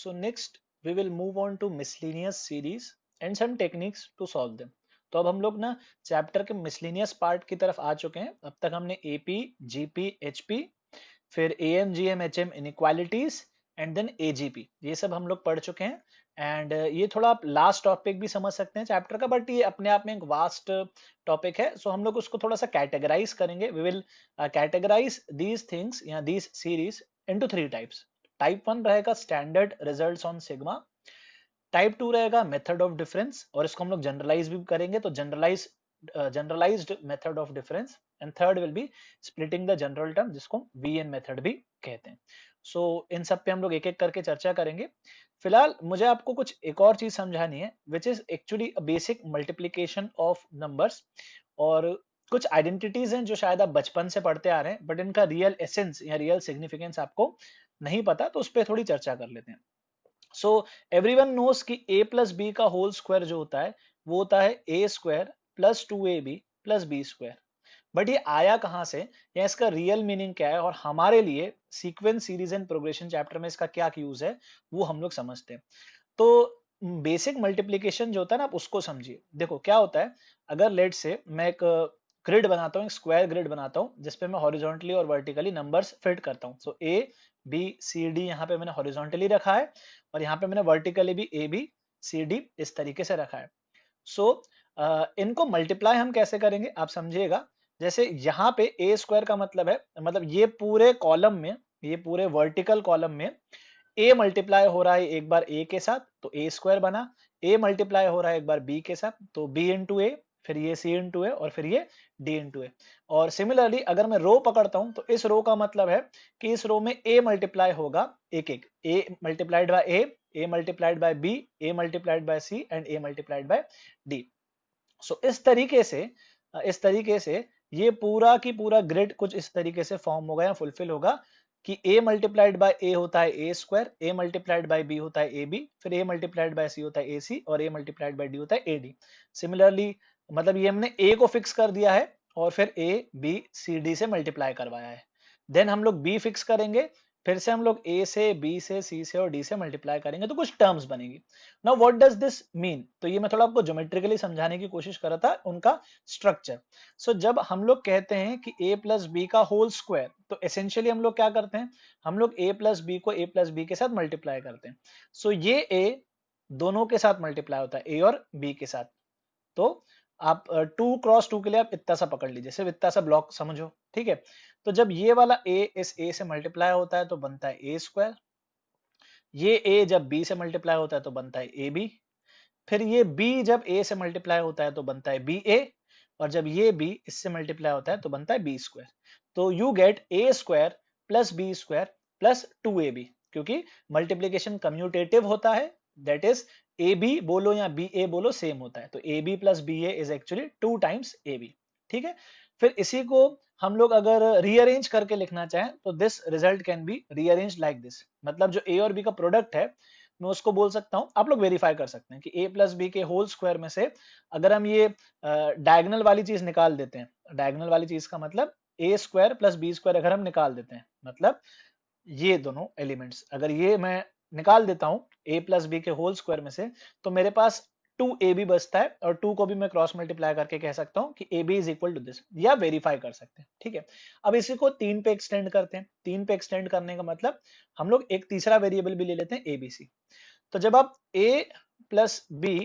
So next we will move on to miscellaneous series and some techniques to solve them. तो अब हम लोग ना चैप्टर के मिसलिनियस पार्ट की तरफ आ चुके हैं। अब तक हमने एपी, जीपी, एचपी, फिर AM, GM, HM, inequalities and then AGP, ये सब हम लोग पढ़ चुके हैं। एंड ये थोड़ा आप लास्ट टॉपिक भी समझ सकते हैं चैप्टर का, बट ये अपने आप में एक वास्ट टॉपिक है। सो हम लोग उसको थोड़ा सा कैटेगराइज करेंगे। We will categorize these things या these series into 3 types. Type 1 रहेगा standard results on sigma, type 2 रहेगा मेथड ऑफ डिफरेंस, और इसको हम लोग जनरलाइज भी करेंगे तो generalized method of difference, and third will be splitting the general term, जिसको वीएन मेथड भी कहते हैं। सो इन सब पे हम लोग एक एक करके चर्चा करेंगे। फिलहाल मुझे आपको कुछ एक और चीज समझानी है, which is actually basic multiplication of numbers, और कुछ आइडेंटिटीज हैं जो शायद आप बचपन से पढ़ते आ रहे हैं, बट इनका रियल एसेंस या रियल सिग्निफिकेंस आपको नहीं पता, तो उस पर थोड़ी चर्चा कर लेते हैं। सो एवरीवन नोस कि a प्लस बी का होल स्क्वायर जो होता है वो होता है A square plus 2ab plus B square. But ये आया कहां से, या इसका रियल मीनिंग क्या है, और हमारे लिए sequence, series and progression chapter में इसका क्या यूज है, वो हम लोग समझते हैं। तो बेसिक मल्टीप्लीकेशन जो होता है ना, आप उसको समझिए। देखो क्या होता है, अगर लेट से मैं एक ग्रिड बनाता हूँ, एक स्क्वायर ग्रिड बनाता हूँ, जिसपे मैं हॉरिजॉन्टली और वर्टिकली नंबर्स फिट करता हूँ। सो ए बी सी डी यहाँ पे मैंने हॉरिजॉन्टली रखा है, और यहाँ पे मैंने वर्टिकली भी ए बी सी डी इस तरीके से रखा है। सो इनको मल्टीप्लाई हम कैसे करेंगे आप समझिएगा। जैसे यहाँ पे ए स्क्वायर का मतलब है, मतलब ये पूरे कॉलम में, ये पूरे वर्टिकल कॉलम में ए मल्टीप्लाई हो रहा है एक बार ए के साथ तो ए स्क्वायर बना, ए मल्टीप्लाई हो रहा है एक बार बी के साथ तो बी इंटू ए, फिर ये सी इंटू ए, और फिर ये डी इंटू ए। और सिमिलरली अगर मैं रो पकड़ता हूं तो इस रो का मतलब है कि इस रो में ए मल्टीप्लाई होगा एक एक, A multiplied by A multiplied by B, A multiplied by C and A multiplied by D. So इस तरीके से ये पूरा की पूरा ग्रिड कुछ इस तरीके से फॉर्म होगा या फुलफिल होगा कि a मल्टीप्लाइड बाय a होता है A square, a multiplied by b होता है ए बी, फिर a मल्टीप्लाइड बाय c होता है ए सी, और a मल्टीप्लाइड बाय d होता है ए डी। सिमिलरली मतलब ये हमने a को फिक्स कर दिया है और फिर a b c d से मल्टीप्लाई करवाया है। देन हम लोग b फिक्स करेंगे, फिर से हम लोग a से b से c से और d से मल्टीप्लाई करेंगे तो कुछ टर्म्स बनेगी। Now what does this mean, तो ये मैं थोड़ा आपको ज्योमेट्रिकली समझाने की कोशिश कर रहा था उनका स्ट्रक्चर। सो जब हम लोग कहते हैं कि a प्लस बी का होल स्क्वायर, तो एसेंशियली हम लोग क्या करते हैं, हम लोग a प्लस बी को a प्लस बी के साथ मल्टीप्लाई करते हैं। सो ये a दोनों के साथ मल्टीप्लाई होता है, a और b के साथ। तो आप 2 क्रॉस 2 के लिए आप इतना सा पकड़ लीजिए, सिर्फ इतना सा ब्लॉक समझो, ठीक है। तो जब ये वाला a इस a से मल्टीप्लाई होता है तो बनता है ए स्क्वायर, ये a जब b से मल्टीप्लाई होता है तो बनता है ए बी, फिर ये b जब a से मल्टीप्लाई होता है तो बनता है बी ए, और जब ये b इससे मल्टीप्लाई होता है तो बनता है बी स्क्वायर। तो you get A square plus B square plus 2ab, क्योंकि मल्टीप्लीकेशन कम्यूटेटिव होता है, दैट इज ए बी बोलो या बी ए बोलो सेम होता है, तो A B plus B A is actually 2 times A B, ठीक है। फिर इसी को हम लोग अगर रीअरेंज करके लिखना चाहें तो this result can be rearrange like this, मतलब जो ए और बी का प्रोडक्ट है मैं उसको बोल सकता हूं, आप लोग वेरीफाई कर सकते हैं कि a प्लस बी के होल स्क्वायर में से अगर हम ये डायगोनल वाली चीज निकाल देते हैं, डायगोनल वाली चीज का मतलब ए स्क्वायर प्लस बी स्क्वायर अगर हम निकाल देते हैं, मतलब ये दोनों एलिमेंट्स अगर ये मैं निकाल देता हूं a प्लस बी के होल स्क्वायर में से, तो मेरे पास 2ab बचता है, और 2 को भी मैं क्रॉस मल्टीप्लाई करके कह सकता हूं कि ab is equal to this, या वेरीफाई कर सकते हैं, ठीक है। अब इसी को 3 पे एक्सटेंड करते हैं। 3 पे एक्सटेंड करने का मतलब हम लोग एक तीसरा वेरिएबल भी ले लेते हैं abc। तो जब आप a प्लस बी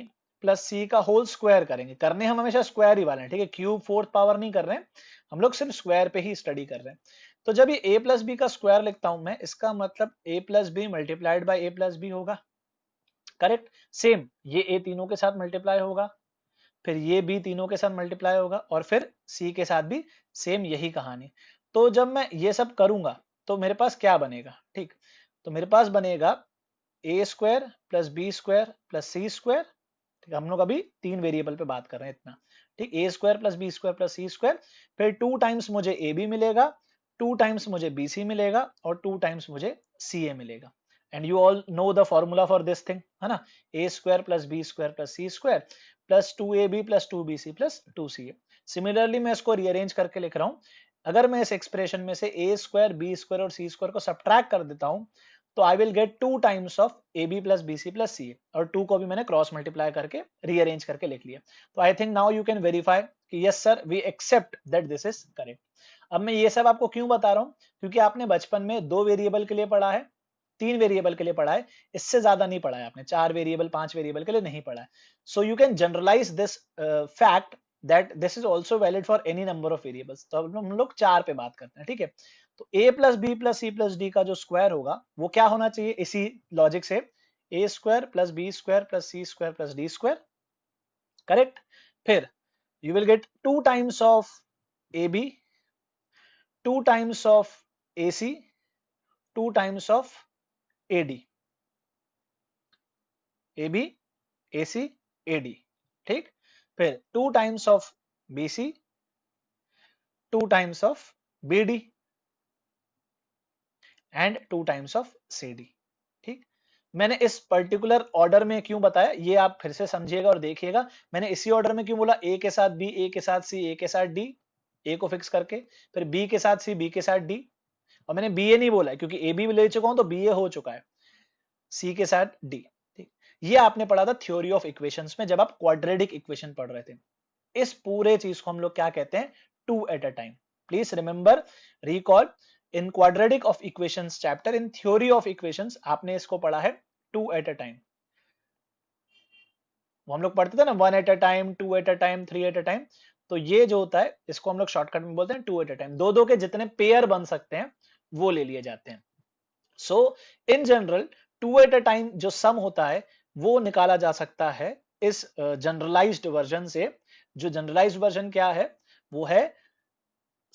प्लस सी का होल स्क्वायर करेंगे, करने हम हमेशा स्क्वायर ही वाले हैं, ठीक है, क्यूब फोर्थ पावर नहीं कर रहे हैं, हम लोग सिर्फ स्क्वायर पे ही स्टडी कर रहे हैं। तो जब ये a प्लस बी का स्क्वायर लिखता हूं मैं, इसका मतलब a plus B multiplied by A plus B होगा, करेक्ट। सेम ये a तीनों के साथ मल्टीप्लाई होगा, फिर ये b तीनों के साथ मल्टीप्लाई होगा, और फिर c के साथ भी सेम यही कहानी। तो जब मैं ये सब करूंगा तो मेरे पास क्या बनेगा, ठीक, तो मेरे पास बनेगा A square plus B square plus C square, ठीक है, हम लोग अभी 3 वेरिएबल पे बात कर रहे हैं इतना, ठीक, A square plus B square plus C square, फिर 2 टाइम्स मुझे ए बी मिलेगा, 2 टाइम्स मुझे बी सी मिलेगा, और 2 टाइम्स मुझे सी ए मिलेगा। And you all know the formula for this thing, है ना, A square plus B square plus C square plus 2ab plus 2bc plus 2ca। Similarly मैं इसको रीअरेंज करके लिख रहा हूं, अगर मैं इस एक्सप्रेशन में से ए स्क्वायर बी स्क्वायर और सी स्क्वायर को सब्ट्रैक्ट कर देता हूं तो I will get 2 times of A B plus B C plus C, और 2 को भी मैंने क्रॉस मल्टीप्लाई करके रीअरेंज करके लिख लिया। तो I think now you can verify कि yes sir we accept that this is correct. अब मैं ये सब आपको क्यों बता रहा हूँ, क्योंकि आपने बचपन में 2 वेरिएबल के लिए पढ़ा है, 3 वेरिएबल के लिए पढ़ा है, इससे ज्यादा नहीं पढ़ा है आपने, 4 वेरिएबल 5 वेरिएबल के लिए नहीं पढ़ा है। So you can generalize this fact that this is also valid for any number of variables. तो अब हम लोग 4 पे बात करते हैं, ठीक है। तो a plus B plus C plus D का जो स्क्वायर होगा वो क्या होना चाहिए, इसी लॉजिक से A square plus B square plus C square plus D square, correct. फिर you will get 2 times of AB, 2 times of AC, 2 times of AD, AB, AC, AD, ठीक। फिर 2 times of BC, 2 times of BD and 2 times of CD, ठीक। मैंने इस particular order में क्यों बताया ये आप फिर से समझिएगा और देखिएगा। मैंने इसी ऑर्डर में क्यों बोला, ए के साथ बी, ए के साथ सी, ए के साथ डी, ए को फिक्स करके, फिर बी के साथ सी, बी के साथ डी, और मैंने बी ए नहीं बोला है क्योंकि ए बी ले चुका हूं तो बी ए हो चुका है, सी के साथ डी, ठीक। ये आपने पढ़ा था थ्योरी ऑफ इक्वेशंस में जब आप क्वाड्रेटिक इक्वेशन पढ़ रहे थे। इस पूरे चीज को हम लोग क्या कहते हैं, 2 at a time. Please remember, recall, in quadratic of equations chapter in theory of equations आपने इसको पढ़ा है 2 एट अ टाइम। वो हम लोग पढ़ते थे ना 1 eight a time, 2 at a time, 3 eight a time. तो ये जो होता है इसको हम लोग शॉर्टकट में बोलते हैं 2 एट अ टाइम। दो दो के जितने पेयर बन सकते हैं वो ले लिए जाते हैं। So in general 2 at a time जो सम होता है वो निकाला जा सकता है इस जनरलाइज्ड वर्जन से। जो जनरलाइज्ड वर्जन क्या है, वो है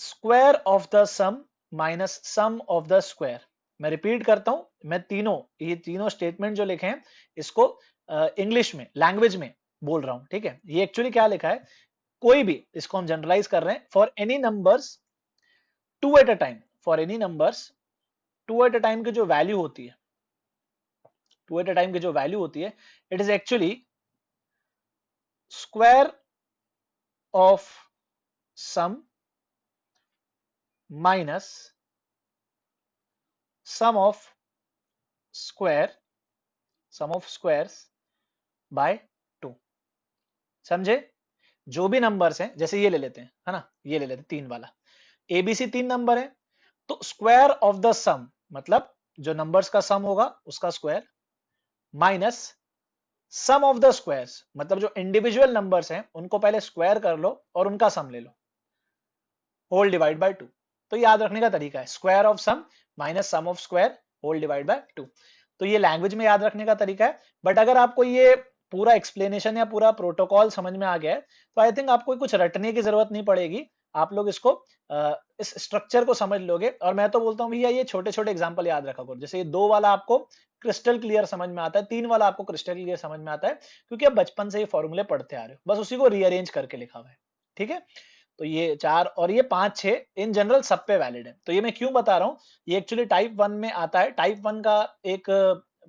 square of the sum minus sum of the square. मैं रिपीट करता हूं, मैं ये तीनों स्टेटमेंट जो लिखे हैं इसको इंग्लिश में, लैंग्वेज में बोल रहा हूं, ठीक है। ये एक्चुअली क्या लिखा है, कोई भी, इसको हम जनरलाइज कर रहे हैं, for any numbers 2 at a time, for any numbers 2 at a time की जो वैल्यू होती है, 2 एट अ टाइम की जो वैल्यू होती है, it is actually square of sum minus sum of square, sum of squares by 2। समझे? जो भी नंबर्स हैं, जैसे ये ले लेते हैं, है ना, ये ले लेते हैं 3 वाला, एबीसी 3 नंबर है, तो स्क्वायर ऑफ द सम मतलब जो नंबर्स का सम होगा उसका square, minus sum of the squares मतलब जो इंडिविजुअल नंबर्स हैं उनको पहले स्क्वायर कर लो और उनका सम ले लो, होल डिवाइड बाय 2। तो याद रखने का तरीका है square of sum minus sum of square whole divide by 2। तो ये लैंग्वेज में याद रखने का तरीका है। बट अगर आपको ये पूरा एक्सप्लेनेशन या पूरा प्रोटोकॉल समझ में आ गया है तो आई थिंक आपको कुछ रटने की जरूरत नहीं पड़ेगी। आप लोग इसको इस स्ट्रक्चर को समझ लोगे। और मैं तो बोलता हूँ भैया ये छोटे छोटे एग्जांपल याद रखा करो। जैसे ये 2 वाला आपको क्रिस्टल क्लियर समझ में आता है, 3 वाला आपको क्रिस्टल क्लियर समझ में आता है क्योंकि आप बचपन से ये फॉर्मूले पढ़ते आ रहे हो, बस उसी को रीअरेंज करके लिखा हुआ है, ठीक है। तो ये 4 और ये 5 6 इन जनरल सब पे वैलिड है। तो ये मैं क्यों बता रहा हूँ, ये एक्चुअली टाइप 1 में आता है। टाइप 1 का एक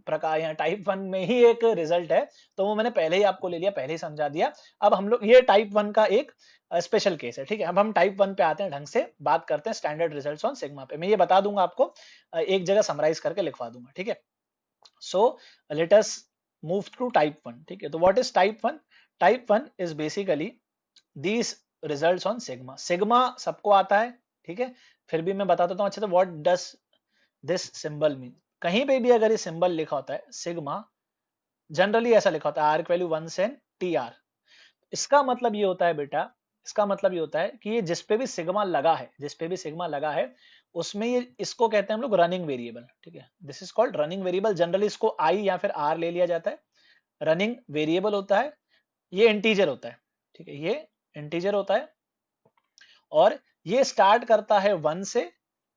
प्रकार, यहाँ टाइप 1 में ही एक रिजल्ट है, तो वो मैंने पहले ही आपको ले लिया, पहले ही समझा दिया। अब हम लोग ये टाइप 1 का एक स्पेशल केस है, ठीक है। अब हम टाइप 1 पे आते हैं, ढंग से बात करते हैं स्टैंडर्ड रिजल्ट्स ऑन सिग्मा पे। मैं ये बता दूंगा आपको, एक जगह समराइज करके लिखवा दूंगा, ठीक है। So let us move to type 1, ठीक है। तो what is type 1? Type 1 is basically these results on sigma. Sigma सबको आता है, ठीक है। फिर भी मैं बता देता हूँ अच्छे से, what does this symbol mean. कहीं पे भी अगर ये सिंबल लिखा होता है सिग्मा, जनरली ऐसा लिखा होता है आर्क वैल्यू 1 से टी आर। इसका मतलब ये होता है बेटा, इसका मतलब ये होता है कि ये जिस पे भी सिग्मा लगा है, जिस पे भी सिग्मा लगा है उसमें ये, इसको कहते हैं हम लोग रनिंग वेरिएबल, ठीक है। This is called running variable. Generally इसको आई या फिर आर ले लिया जाता है। रनिंग वेरिएबल होता है, ये इंटीजर होता है, ठीक है, ये इंटीजर होता है और ये स्टार्ट करता है 1 से।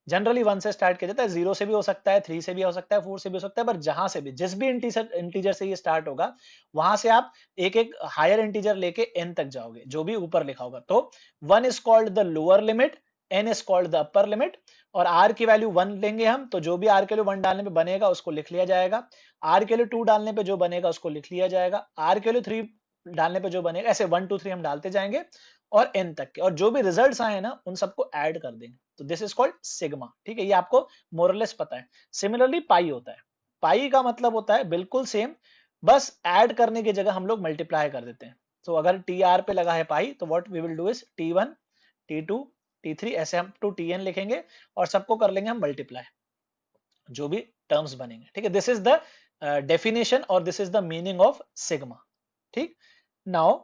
जनरली 1 से स्टार्ट किया जाता है, 0 से भी हो सकता है, 3 से भी हो सकता है, 4 से भी हो सकता है, पर जहां से भी, जिस भी इंटीजर से ये स्टार्ट होगा वहां से आप एक एक हायर इंटीजर लेके n तक जाओगे, जो भी ऊपर लिखा होगा। तो 1 is called the lower limit, n is called the upper limit. और r की वैल्यू 1 लेंगे हम, तो जो भी r के लिए 1 डालने पे बनेगा उसको लिख लिया जाएगा, r के लिए 2 डालने पे जो बनेगा उसको लिख लिया जाएगा, r के लिए 3 डालने पे जो बनेगा, ऐसे 1 2 3 हम डालते जाएंगे और n तक के, और जो भी रिजल्ट्स आए ना उन सबको ऐड कर देंगे, तो दिस इज कॉल्ड सिग्मा। ठीक है, ये आपको मोरलेस पता है। सिमिलरली पाई होता है, पाई का मतलब होता है बिल्कुल सेम, बस ऐड करने की जगह हम लोग मल्टीप्लाई कर देते हैं। तो अगर टी आर पे लगा है पाई, तो what we will do is T1 T2 T3 ऐसे हम टू Tn लिखेंगे और सबको कर लेंगे हम मल्टीप्लाई, जो भी टर्म्स बनेंगे। ठीक है, दिस इज द डेफिनेशन और this is the meaning of sigma. ठीक, नाउ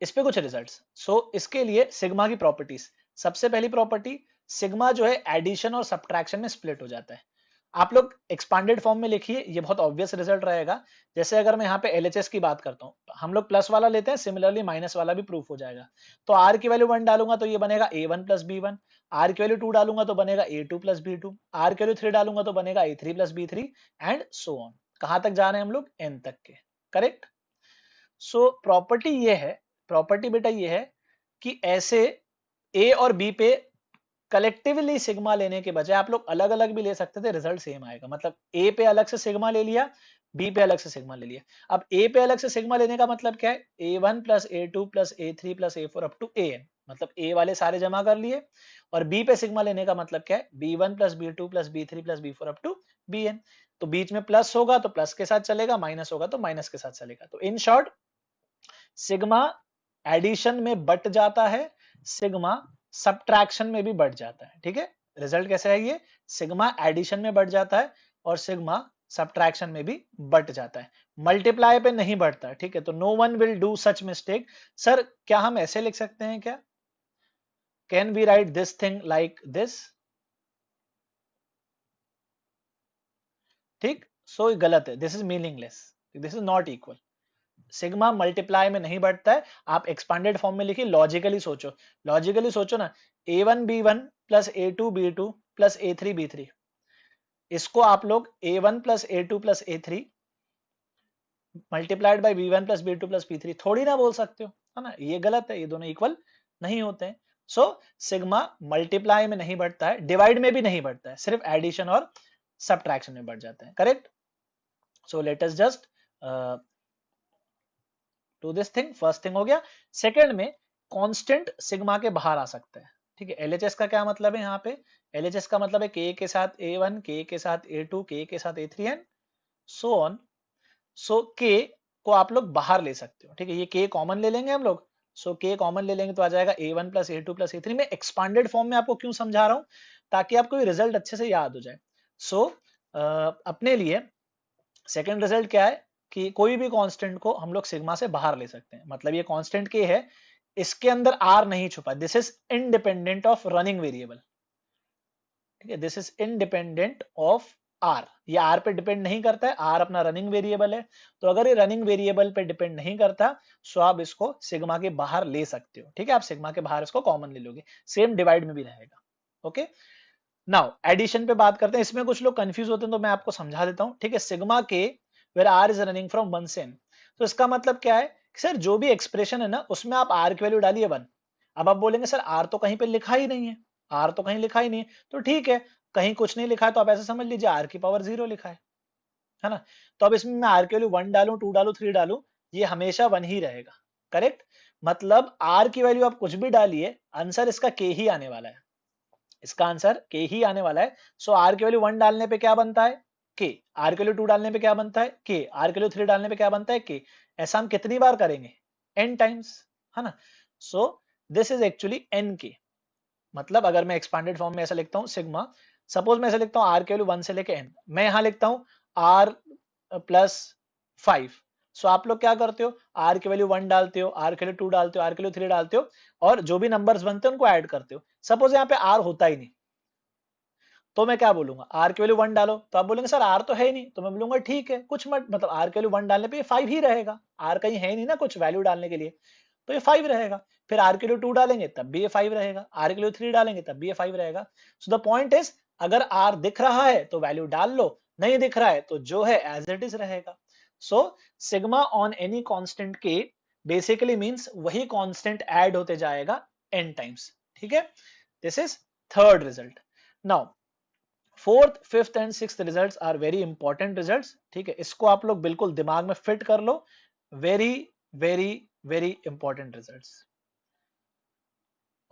इस पे कुछ रिजल्ट्स। सो इसके लिए सिग्मा की प्रॉपर्टीज, सबसे पहली प्रॉपर्टी, सिग्मा जो है एडिशन और सब्ट्रैक्शन में स्प्लिट हो जाता है। आप लोग एक्सपांडेड फॉर्म में लिखिए, ये बहुत ऑब्वियस रिजल्ट रहेगा। जैसे अगर मैं यहाँ पे एलएचएस की बात करता हूँ, हम लोग प्लस वाला लेते हैं, सिमिलरली माइनस वाला भी प्रूफ हो जाएगा। तो आर की वैल्यू 1 डालूंगा तो ये बनेगा A1 प्लस B1, आर की वैल्यू 2 डालूंगा तो बनेगा A2 प्लस B2, आर की वैल्यू 3 डालूंगा तो बनेगा A3 plus B3 and so on. कहां तक जा रहे हैं हम लोग? n तक के। करेक्ट। सो प्रॉपर्टी ये है, प्रॉपर्टी बेटा ये है कि ऐसे ए और बी पे कलेक्टिवली सिग्मा लेने के बजाय आप लोग अलग अलग भी ले सकते थे, रिजल्ट सेम आएगा। मतलब ए पे अलग से सिग्मा ले लिया, बी पे अलग से सिग्मा ले लिया। अब ए पे अलग से सिग्मा लेने का मतलब क्या है? A1 plus A2 plus A3 plus A4 up to AN, मतलब ए वाले सारे जमा कर लिए। और बी पे सिग्मा लेने का मतलब क्या है? B1 plus B2 plus B3 plus B4 up to BN। तो बीच में प्लस होगा तो प्लस के साथ चलेगा, माइनस होगा तो माइनस के साथ चलेगा। तो इन शॉर्ट, सिग्मा एडिशन में बट जाता है, सिग्मा सब्ट्रैक्शन में भी बढ़ जाता है। ठीक है, रिजल्ट कैसे है ये? सिग्मा एडिशन में बढ़ जाता है और सिग्मा सब्ट्रैक्शन में भी बढ़ जाता है, मल्टीप्लाई पे नहीं बढ़ता है। ठीक है, तो no one will do such mistake. Sir क्या हम ऐसे लिख सकते हैं क्या? Can we write this thing like this? ठीक, सो गलत है, this is meaningless, this is not equal. Sigma multiply में नहीं बढ़ता है। आप एक्सपांडेड फॉर्म में लिखिए, लॉजिकली सोचो, लॉजिकली सोचो ना। A1 B1 plus A2 B2 plus A3 B3, इसको आप लोग A1 plus A2 plus A3 multiplied by B1 plus B2 plus B3 थोड़ी ना बोल सकते हो, है ना? ये गलत है, ये दोनों इक्वल नहीं होते हैं। सो सिग्मा मल्टीप्लाई में नहीं बढ़ता है, डिवाइड में भी नहीं बढ़ता है, सिर्फ एडिशन और सब्ट्रैक्शन में बढ़ जाता है। Correct. So let us just to this thing. First thing हो गया। सेकंड में, कांस्टेंट सिग्मा के बाहर आ सकता है। ठीक है, एलएचएस का क्या मतलब है यहाँ पे? एलएचएस का मतलब है के के साथ A1, के साथ A2, के साथ A3 एंड सो ऑन। सो के को आप लोग बाहर ले सकते हो। ठीक है, ये के कॉमन ले लेंगे हम लोग। सो के कॉमन ले लेंगे तो आ जाएगा A1 plus A2 plus A3। मैं एक्सपांडेड फॉर्म में आपको क्यों समझा रहा हूँ? ताकि आपको ये रिजल्ट अच्छे से याद हो जाए। सो अपने लिए सेकेंड रिजल्ट क्या है कि कोई भी कांस्टेंट को हम लोग सिग्मा से बाहर ले सकते हैं। मतलब ये कांस्टेंट के है, इसके अंदर आर नहीं छुपा, this is independent of running variable. ठीक है, this is independent of r, ये आर पे डिपेंड नहीं करता है, आर अपना रनिंग वेरिएबल है। तो अगर ये रनिंग वेरिएबल पे डिपेंड नहीं करता, सो आप इसको सिग्मा के बाहर ले सकते हो। ठीक है, आप सिग्मा के बाहर इसको कॉमन ले लोगे, सेम डिवाइड में भी रहेगा। ओके, नाउ एडिशन पे बात करते हैं। इसमें कुछ लोग कंफ्यूज होते हैं तो मैं आपको समझा देता हूं। ठीक है, सिग्मा के where r is running from 1 से n, तो इसका मतलब क्या है? सर जो भी एक्सप्रेशन है ना, उसमें आप आर की वैल्यू डालिए 1। अब आप बोलेंगे सर आर तो कहीं पे लिखा ही नहीं है, आर तो कहीं लिखा ही नहीं है। तो ठीक है, कहीं कुछ नहीं लिखा है तो आप ऐसे समझ लीजिए आर की पावर 0 लिखा है ना? तो अब इसमें मैं आर की वैल्यू 1 डालूं, 2 डालूं, 3 डालूं, ये हमेशा 1 ही रहेगा। करेक्ट, मतलब आर की वैल्यू आप कुछ भी डालिए, आंसर इसका के ही आने वाला है, इसका आंसर के ही आने वाला है। सो आर की वैल्यू 1 डालने पे क्या बनता है? के। आर की वैल्यू 2 डालने पे क्या बनता है? के। आर की वैल्यू 3 डालने पे क्या बनता है? के। ऐसा हम कितनी बार करेंगे? n टाइम्स, है ना? सो दिस इज एक्चुअली n के। मतलब अगर मैं एक्सपांडेड फॉर्म में ऐसा लिखता हूं सिग्मा, सपोज मैं ऐसा लिखता हूं आर की वैल्यू 1 से लेके n, मैं यहां लिखता हूं r प्लस 5। सो आप लोग क्या करते हो? आर की वैल्यू 1 डालते हो, आर की वैल्यू 2 डालते हो, आर की वैल्यू 3 डालते हो और जो भी नंबर्स बनते हैं उनको ऐड करते हो। सपोज यहाँ पे आर होता ही नहीं, तो मैं क्या बोलूंगा? आर की वैल्यू 1 डालो, तो आप बोलेंगे सर आर तो है ही नहीं, तो मैं बोलूंगा ठीक है, कुछ मत, मतलब आर की वैल्यू 1 डालने पे ये 5 ही रहेगा, आर कहीं है ही नहीं ना कुछ वैल्यू डालने के लिए, तो ये 5 रहेगा। फिर आर की वैल्यू 2 डालेंगे तब भी ये 5 रहेगा, आर की वैल्यू 3 डालेंगे तब भी ये 5 रहेगा। सो द पॉइंट इज, अगर आर दिख रहा है तो वैल्यू डाल लो, नहीं दिख रहा है तो जो है एज इट इज रहेगा। So sigma on any constant के बेसिकली मींस वही कांस्टेंट ऐड होते जाएगा n टाइम्स। ठीक है, this is third result. Now fourth, fifth and sixth results are very important results. ठीक है, इसको आप लोग बिल्कुल दिमाग में फिट कर लो, very very very important results.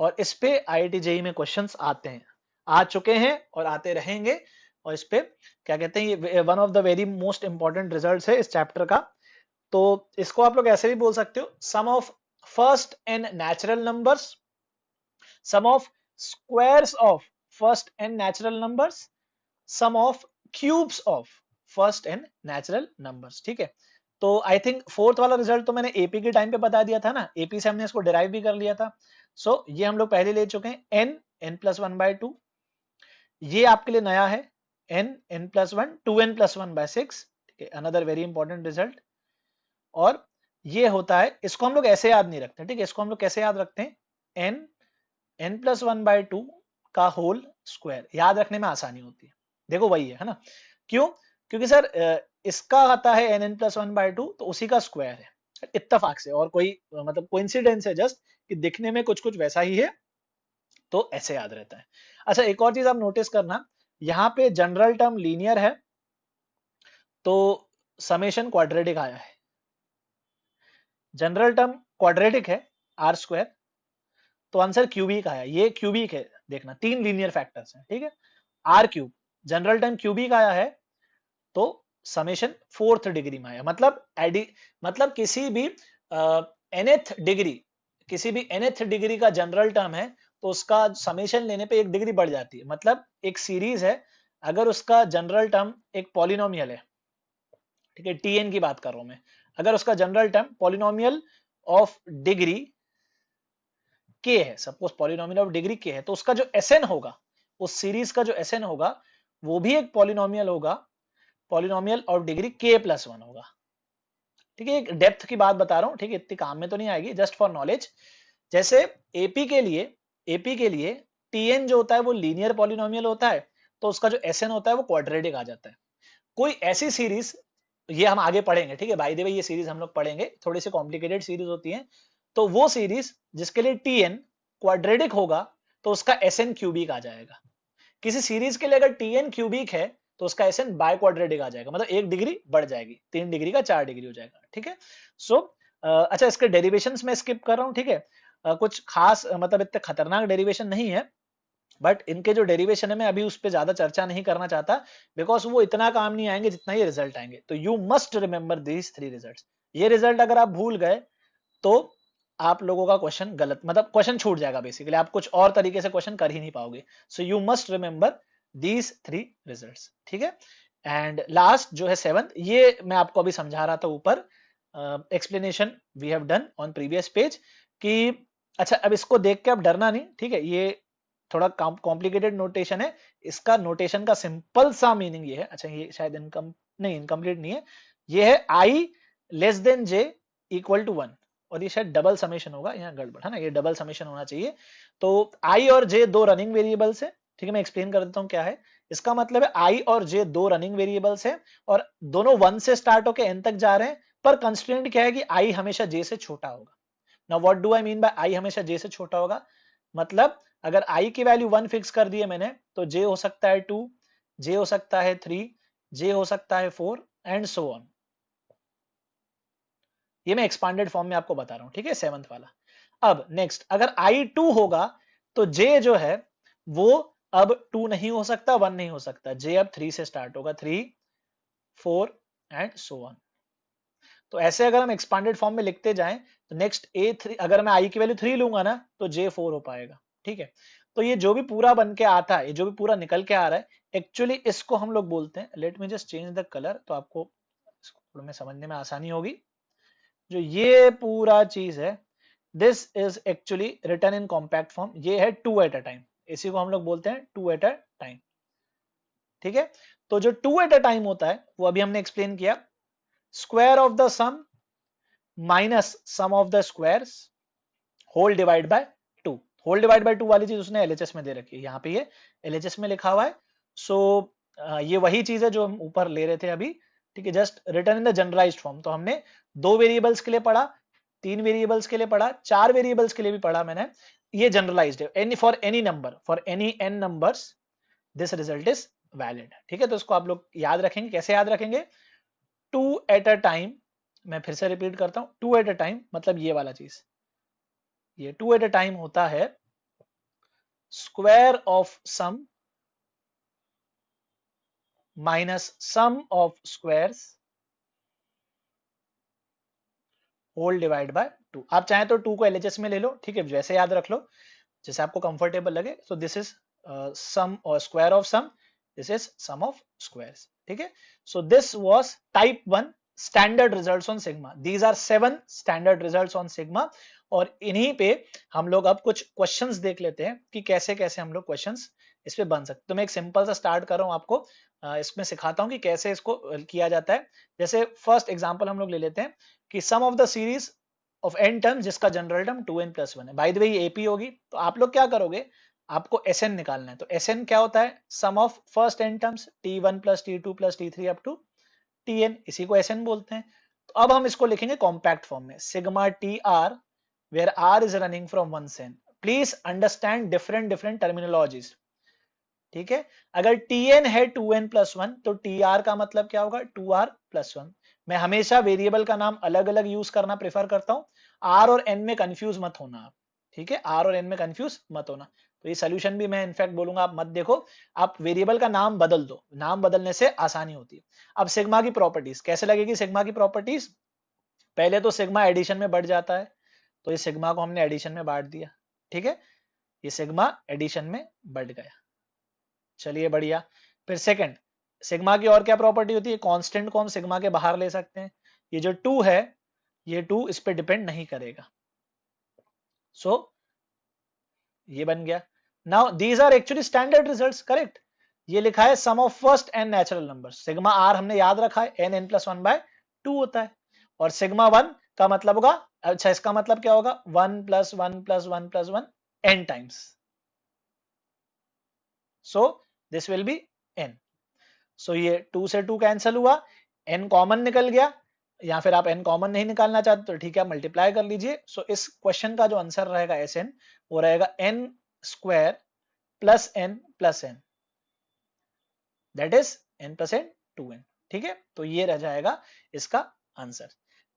और इस पे IIT JEE में क्वेश्चंस आते हैं, आ चुके हैं और आते रहेंगे। और इस पे क्या कहते हैं, ये one of the very most important results है इस चैप्टर का। तो इसको आप लोग ऐसे भी बोल सकते हो, sum of first and natural numbers, sum of squares of first and natural numbers, sum of cubes of first and natural numbers. ठीक है, तो आई थिंक फोर्थ वाला रिजल्ट तो मैंने एपी के टाइम पे बता दिया था ना, एपी से हमने इसको डिराइव भी कर लिया था। सो ये हम लोग पहले ले चुके हैं, n+1/2, ये आपके लिए नया है, n+1 2n+1/6। ठीक है, अनदर वेरी इंपॉर्टेंट रिजल्ट। और ये होता है, इसको हम लोग ऐसे याद नहीं रखते, ठीक है, इसको हम लोग कैसे याद रखते हैं, n+1/2 का होल स्क्वायर, याद रखने में आसानी होती है। देखो वही है ना, क्यों, क्योंकि सर इसका आता है n+1/2 तो उसी का स्क्वायर है, इत्तेफाक से, और कोई मतलब कोइंसिडेंस है जस्ट कि दिखने में कुछ कुछ वैसा ही है, तो ऐसे याद रहता है। अच्छा, एक और चीज आप नोटिस करना, यहाँ पे जनरल टर्म लीनियर है तो समेशन क्वाड्रेटिक आया है, जनरल टर्म क्वाड्रेटिक है r² तो आंसर क्यूबिक आया, ये क्यूबिक है, देखना 3 लीनियर फैक्टर्स हैं, ठीक है, r³ जनरल टर्म क्यूबिक आया है तो समेशन 4th डिग्री में आया, मतलब किसी भी nth डिग्री, किसी भी nth डिग्री का जनरल टर्म है तो उसका समेशन लेने पे 1 डिग्री बढ़ जाती है। मतलब एक सीरीज है, अगर उसका जनरल टर्म एक पॉलिनोमियल है, ठीक है, tn की बात कर रहा हूं मैं, अगर उसका general term polynomial of degree k है, suppose polynomial of degree k है, तो उसका जो Sn होगा, उस सीरीज का जो Sn होगा वो भी एक पॉलिनोमियल होगा, पॉलिनोमियल ऑफ डिग्री k+1 होगा। ठीक है, एक डेप्थ की बात बता रहा हूं, ठीक है, इतनी काम में तो नहीं आएगी, जस्ट फॉर नॉलेज। जैसे एपी के लिए tn जो होता है वो लीनियर पॉलिनोमियल होता है, तो उसका जो Sn होता है वो क्वाड्रेटिक आ जाता है। कोई ऐसी सीरीज, ये हम आगे पढ़ेंगे, ठीक है, बाय द वे ये सीरीज हम लोग पढ़ेंगे, थोड़ी सी कॉम्प्लिकेटेड सीरीज होती है, तो वो सीरीज जिसके लिए tn क्वाड्रेटिक होगा तो उसका Sn क्यूबिक आ जाएगा। किसी सीरीज के लिए अगर tn क्यूबिक है तो उसका Sn बाय क्वाड्रेटिक आ जाएगा, मतलब 1 डिग्री बढ़ जाएगी, 3 डिग्री का 4 डिग्री हो जाएगा। ठीक है, सो अच्छा, इसके डेरिवेशंस में स्किप कर रहा हूं, ठीक है, कुछ खास मतलब इतने खतरनाक डेरिवेशन नहीं है, बट इनके जो डेरिवेशन है मैं अभी उस पर ज्यादा चर्चा नहीं करना चाहता, बिकॉज वो इतना काम नहीं आएंगे जितना ये रिजल्ट आएंगे। तो you must remember these 3 result. ये रिजल्ट अगर आप भूल गए तो आप लोगों का क्वेश्चन गलत, मतलब क्वेश्चन छूट जाएगा, बेसिकली आप कुछ और तरीके से क्वेश्चन कर ही नहीं पाओगे। So you must remember these 3 results. ठीक है, एंड लास्ट जो है 7th, ये मैं आपको अभी समझा रहा था ऊपर, explanation we have done on previous page कि अच्छा, अब इसको देख के अब डरना नहीं, ठीक है, ये थोड़ा कॉम्प्लिकेटेड नोटेशन है, इसका नोटेशन का सिंपल सा मीनिंग ये है, अच्छा ये शायद इनकम्प्लीट नहीं है, ये है i j = 1, और ये शायद डबल समेशन होगा, यहाँ गड़बड़ है ना, ये डबल समेशन होना चाहिए। तो i और j दो रनिंग वेरिएबल्स है, ठीक है, मैं एक्सप्लेन कर देता हूँ क्या है इसका मतलब है, i और j दो रनिंग वेरिएबल्स है और दोनों 1 से स्टार्ट होकर n तक जा रहे हैं, पर कंस्ट्रेंट क्या है कि i हमेशा j से छोटा होगा। Now what do I mean by i हमेशा j से छोटा होगा, मतलब अगर i की वैल्यू 1 फिक्स कर दी है मैंने, तो j हो सकता है 2, j हो सकता है 3, j हो सकता है 4 एंड सो ऑन। ये मैं एक्सपांडेड फॉर्म में आपको बता रहा हूं, ठीक है, 7th वाला। अब नेक्स्ट, अगर i 2 होगा तो j जो है वो अब 2 नहीं हो सकता, 1 नहीं हो सकता, j अब 3 से स्टार्ट होगा, 3 4 एंड सो ऑन। तो ऐसे अगर हम एक्सपांडेड फॉर्म में लिखते जाएं तो नेक्स्ट a3, अगर मैं i की वैल्यू 3 लूंगा ना तो j 4 हो पाएगा। ठीक है, तो ये जो भी पूरा बन के आता है, ये जो भी पूरा निकल के आ रहा है, एक्चुअली इसको हम लोग बोलते हैं, let me just change the colour तो आपको थोड़ा में समझने में आसानी होगी। जो ये पूरा चीज है, this is actually written in compact form, ये है 2 एट अ टाइम, इसी को हम लोग बोलते हैं 2 एट अ टाइम। ठीक है, तो जो 2 एट अ टाइम होता है वो अभी हमने एक्सप्लेन किया, square of the sum minus sum of the squares whole divide by 2। Whole divide by 2 वाली चीज उसने एलएचएस में दे रखी है, यहाँ पे ये एलएचएस में लिखा हुआ है। सो ये वही चीज है जो हम ऊपर ले रहे थे अभी, ठीक है, just return in the generalised form. तो हमने 2 वेरिएबल्स के लिए पढ़ा, 3 वेरिएबल्स के लिए पढ़ा, 4 वेरिएबल्स के लिए भी पढ़ा मैंने, ये जनरलाइज्ड है, any for any number, for any n numbers this result is valid. ठीक है, तो इसको आप लोग याद रखेंगे, कैसे याद रखेंगे, 2 एट अ टाइम, मैं फिर से रिपीट करता हूं, 2 एट अ टाइम मतलब ये वाला चीज, ये 2 एट अ टाइम होता है square of sum minus sum of squares whole divide by 2। आप चाहें तो 2 को एलएचएस में ले लो, ठीक है, जैसे याद रख लो जैसे आपको कंफर्टेबल लगे। सो दिस इज सम और square of sum, this is sum of squares, ठीक है। So this was type 1 standard results on sigma. These are 7 standard results on sigma, और इन्हीं पे हम लोग अब कुछ क्वेश्चंस देख लेते हैं कि कैसे कैसे हम लोग क्वेश्चंस इस पे बन सकते। तो मैं एक सिंपल सा स्टार्ट कर रहा हूं आपको, इसमें सिखाता हूं कि कैसे इसको किया जाता है। जैसे फर्स्ट एग्जांपल हम लोग ले लेते हैं कि sum of the series of n term जिसका जनरल टर्म 2n+1 है। बाय द वे ये एपी होगी, तो आप लोग क्या करोगे, आपको एसएन निकालना है। तो एसएन क्या होता है, sum of first n terms t1 + t2 + t3 up to tn, इसी को एसएन बोलते हैं। तो अब हम इसको लिखेंगे कॉम्पैक्ट फॉर्म में, sigma T r where r is running from one सेन। Please understand different different terminologies, ठीक है। अगर tn है 2n+1 तो tr का मतलब क्या होगा, 2r+1। मैं हमेशा वेरिएबल का नाम अलग अलग यूज करना प्रेफर करता हूं, r और n में कंफ्यूज मत होना आप, ठीक है, r और n में कंफ्यूज मत होना। तो ये सोल्यूशन भी मैं इनफैक्ट बोलूंगा आप मत देखो, आप वेरिएबल का नाम बदल दो, नाम बदलने से आसानी होती है। अब सिग्मा की प्रॉपर्टीज कैसे लगेगी, सिग्मा की प्रॉपर्टीज पहले तो सिग्मा एडिशन में बढ़ जाता है, तो इस सिग्मा को हमने एडिशन में बांट दिया, ठीक है, ये सिग्मा एडिशन में बढ़ गया, चलिए बढ़िया। फिर सेकंड, सिग्मा की और क्या प्रॉपर्टी होती है, कांस्टेंट को हम सिग्मा के बाहर ले सकते हैं, ये जो 2 है ये 2 इस पे डिपेंड नहीं करेगा। सो ये बन गया। Now these are actually standard results, correct. ये लिखा है sum of first n natural number, sigma R हमने याद रखा है n+1/2 होता है, और सिग्मा 1 का मतलब होगा, अच्छा इसका मतलब क्या होगा, 1+1+1+1 n times, so this will B n। सो ये 2 से 2 कैंसिल हुआ, n कॉमन निकल गया, या फिर आप n कॉमन नहीं निकालना चाहते तो ठीक है मल्टीप्लाई कर लीजिए। सो इस क्वेश्चन का जो आंसर रहेगा Sn वो रहेगा n² + n + n, that is n+n 2n, ठीक है। तो ये रह जाएगा इसका आंसर।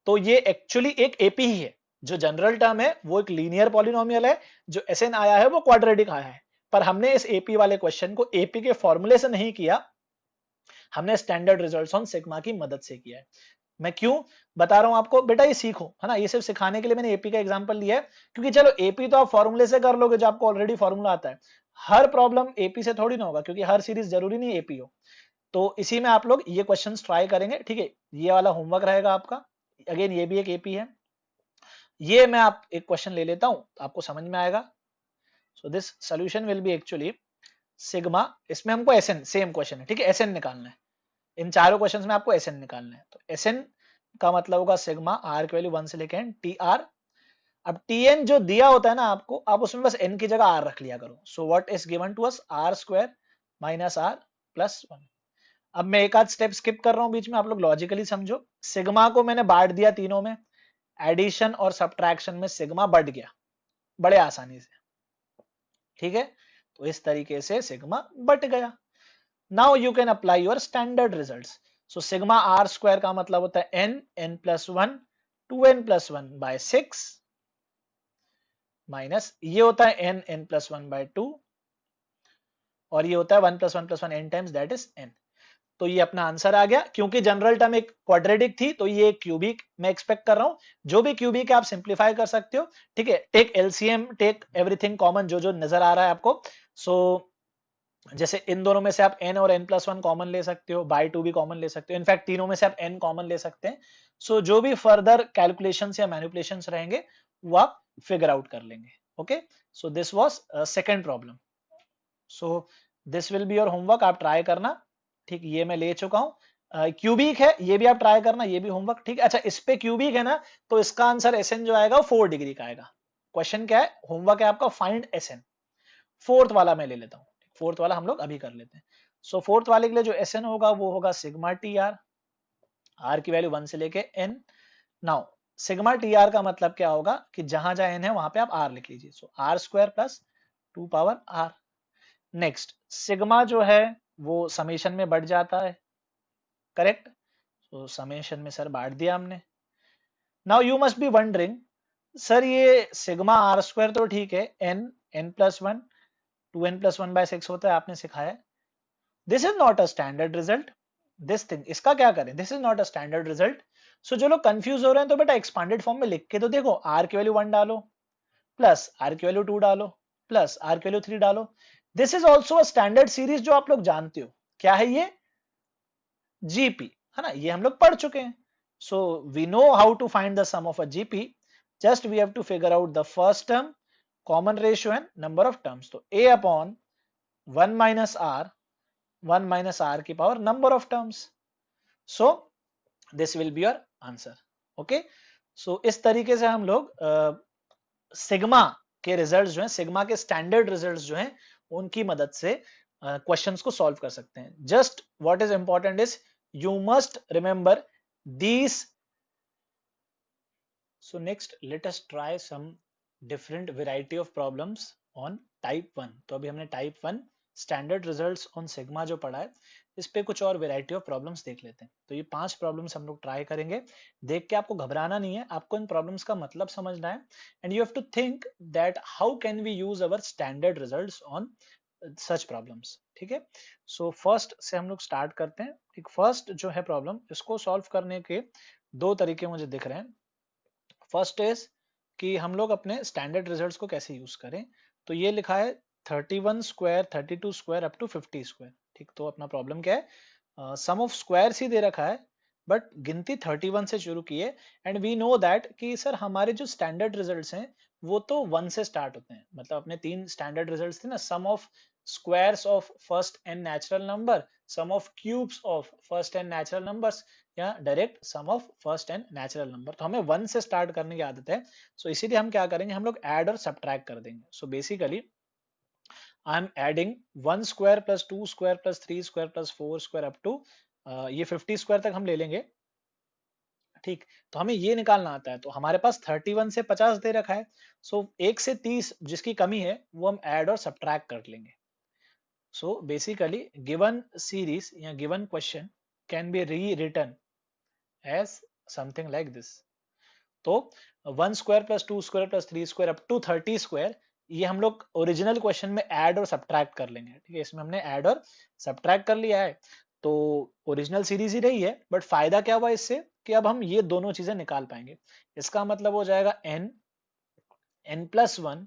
तो ये एक्चुअली एक एपी ही है, जो जनरल टर्म है वो एक लीनियर पॉलिनोमियल है, जो Sn आया है वो क्वाड्रेटिक आया है, पर हमने इस एपी वाले क्वेश्चन को एपी के फॉर्मूले से नहीं किया, हमने स्टैंडर्ड रिजल्ट्स ऑन सिग्मा की मदद से किया है। मैं क्यों बता रहा हूं आपको, बेटा ये सीखो, है ना, ये सिर्फ सिखाने के लिए मैंने एपी का एग्जांपल लिया है, क्योंकि चलो एपी तो आप फॉर्मूले से कर लोगे जो आपको ऑलरेडी फॉर्मूला आता है, हर प्रॉब्लम एपी से थोड़ी ना होगा, क्योंकि हर सीरीज जरूरी नहीं एपी हो। तो इसी में आप लोग ये क्वेश्चंस ट्राई करेंगे, ठीक है, ये वाला होमवर्क रहेगा आपका। अगेन ये भी एक एपी है, ये मैं आप एक क्वेश्चन ले लेता हूं तो आपको समझ में आएगा। So this solution will be actually sigma, इसमें हमको एसएन, सेम क्वेश्चन है, ठीक है, एसएन निकालना है, इन चारों क्वेश्चंस में आपको एसएन निकालना है। तो एसएन का मतलब होगा सिग्मा आर की वैल्यू 1 से लेके टी आर। अब टीएन जो दिया होता है ना आपको, आप उसमें बस एन की जगह आर रख लिया करो। So what is given to us, r² - r+1। अब मैं एक आध स्टेप स्किप कर रहा हूं बीच में, आप लोग लॉजिकली समझो। सिग्मा को मैंने बांट दिया तीनों में, एडिशन और सब्ट्रैक्शन में सिग्मा बढ़ गया बड़े आसानी से, ठीक है, तो इस तरीके से सिग्मा बढ़ गया। Now you can apply your standard results. So sigma r² का मतलब होता है n+1 2n+1/6 माइनस ये होता है n+1/2, और ये होता है 1+1+1 n times, that is n। तो ये अपना आंसर आ गया, क्योंकि जनरल टर्म एक क्वाड्रेटिक थी तो ये क्यूबिक मैं एक्सपेक्ट कर रहा हूं। जो भी क्यूबिक है आप सिंप्लीफाई कर सकते हो, ठीक है, take LCM, take everything common जो जो नजर आ रहा है आपको। सो जैसे इन दोनों में से आप n और n+1 कॉमन ले सकते हो, बाय 2 भी कॉमन ले सकते हो, इनफैक्ट तीनों में से आप n कॉमन ले सकते हैं। सो जो भी फर्दर कैलकुलेशंस या मैनिपुलेशंस रहेंगे वो आप फिगर आउट कर लेंगे। Okay, so this was second problem. So this will be your homework, आप ट्राई करना, ठीक, ये मैं ले चुका हूं। क्यूबिक है, ये भी आप ट्राई करना, ये भी होमवर्क, ठीक है। अच्छा, इस पे क्यूबिक है ना, तो इसका आंसर एसएन जो आएगा वो 4 डिग्री का आएगा। क्वेश्चन क्या है, होमवर्क है आपका, फाइंड एसएन। फोर्थ वाला मैं ले लेता हूँ, फोर्थ वाला हम लोग अभी कर लेते हैं। सो फोर्थ वाले के लिए जो एसएन होगा वो होगा सिग्मा टी आर, आर की वैल्यू 1 से लेके n। Now sigma T r का मतलब क्या होगा कि जहां जहां n है वहां पे आप r लिख लीजिए। सो r² + 2 power r। Next sigma जो है वो समेशन में बढ़ जाता है, करेक्ट, तो समेशन में सर बांट दिया हमने। Now you must be wondering, sir ये सिग्मा r² तो ठीक है, n n+1 2n+1/6 होता है, आपने सिखाया। This is not a standard result, this thing, इसका क्या करें, this is not a standard result. So जो लोग कंफ्यूज हो रहे हैं तो बेटा एक्सपांडेड फॉर्म में लिख के तो देखो, आर की वैल्यू 1 डालो, प्लस आर की वैल्यू 2 डालो, प्लस आर की वैल्यू 3 डालो। This is also a standard series जो आप लोग जानते हो, क्या है ये, जीपी, है ना, ये हम लोग पढ़ चुके हैं। So we know how to find the sum of a GP, just we have to figure out the first term, common ratio and number of terms. तो a upon 1 minus R, 1 minus R की power number of terms. So this will be your answer. Okay, so इस तरीके से हम लोग sigma के results जो हैं, सिग्मा के स्टैंडर्ड रिजल्ट्स जो हैं, उनकी मदद से क्वेश्चंस को सॉल्व कर सकते हैं। Just what is important is you must remember these. So next let us try some different variety of problems on type 1। तो अभी हमने type 1 standard results on sigma जो पढ़ा है, इस पे कुछ और वेराइटी ऑफ प्रॉब्लम्स देख लेते हैं। तो ये 5 प्रॉब्लम्स हम लोग ट्राई करेंगे। देख के आपको घबराना नहीं है, आपको इन प्रॉब्लम्स का मतलब समझना है, and you have to think that how can we use our standard results on such problems. ठीक है, सो फर्स्ट से हम लोग स्टार्ट करते हैं। ठीक, फर्स्ट जो है प्रॉब्लम, इसको सॉल्व करने के दो तरीके मुझे दिख रहे हैं। फर्स्ट इज कि हम लोग अपने स्टैंडर्ड रिजल्ट्स को कैसे यूज करें। तो ये लिखा है 31 square 32 square up to 50 square. ठीक, तो अपना प्रॉब्लम क्या है, सम ऑफ स्क्वायर ही दे रखा है, बट गिनती 31 से शुरू की है, एंड वी नो दैट कि सर हमारे जो स्टैंडर्ड रिजल्ट्स हैं वो तो 1 से स्टार्ट होते हैं। मतलब अपने 3 स्टैंडर्ड रिजल्ट्स थे ना, sum of squares of first n natural number, sum of cubes of first n natural numbers, या direct sum of first and natural number. तो हमें 1 से स्टार्ट करने की आदत है। सो इसीलिए हम क्या करेंगे, हम लोग ऐड और सब्ट्रैक्ट कर देंगे। So basically I am adding 1 square plus 2 square plus 3 square plus 4 square up to ये 50 स्क्वायर तक हम ले लेंगे। ठीक, तो हमें ये निकालना आता है। तो हमारे पास 31 से 50 दे रखा है, सो 1 से 30 जिसकी कमी है वो हम ऐड और सब्ट्रैक्ट कर लेंगे। सो बेसिकली गिवन सीरीज या given question can be rewritten as something like this. तो 1 square plus 2 square plus 3 square up to 30 square, ये हम लोग ओरिजिनल क्वेश्चन में ऐड और सब्ट्रैक्ट कर लेंगे। ठीक है, इसमें हमने ऐड और सब्ट्रैक्ट कर लिया है, तो ओरिजिनल सीरीज ही रही है, बट फायदा क्या हुआ इससे कि अब हम ये दोनों चीजें निकाल पाएंगे। इसका मतलब हो जाएगा n, n+1,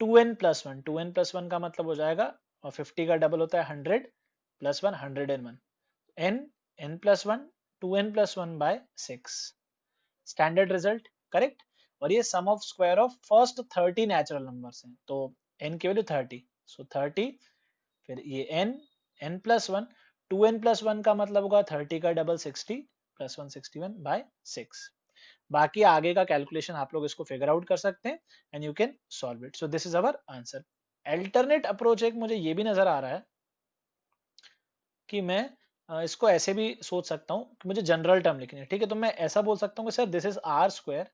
2n+1, 2n+1 का मतलब हो जाएगा, और 50 का डबल होता है 100 plus 1 101, n, n+1, 2n+1/6 standard result, correct. और ये sum of square of first 30 natural numbers हैं, तो n की वैल्यू 30, सो 30, फिर ये n, n+1, 2n+1 का मतलब होगा 30 का डबल 60 प्लस 161/6। बाकी आगे का कैलकुलेशन आप लोग इसको फिगर आउट कर सकते हैं, and you can solve it. So this is our answer. Alternate approach एक मुझे ये भी नजर आ रहा है कि मैं इसको ऐसे भी सोच सकता हूँ कि मुझे जनरल टर्म लिखनी है। ठीक है, तो मैं ऐसा बोल सकता हूँ कि sir this is r square,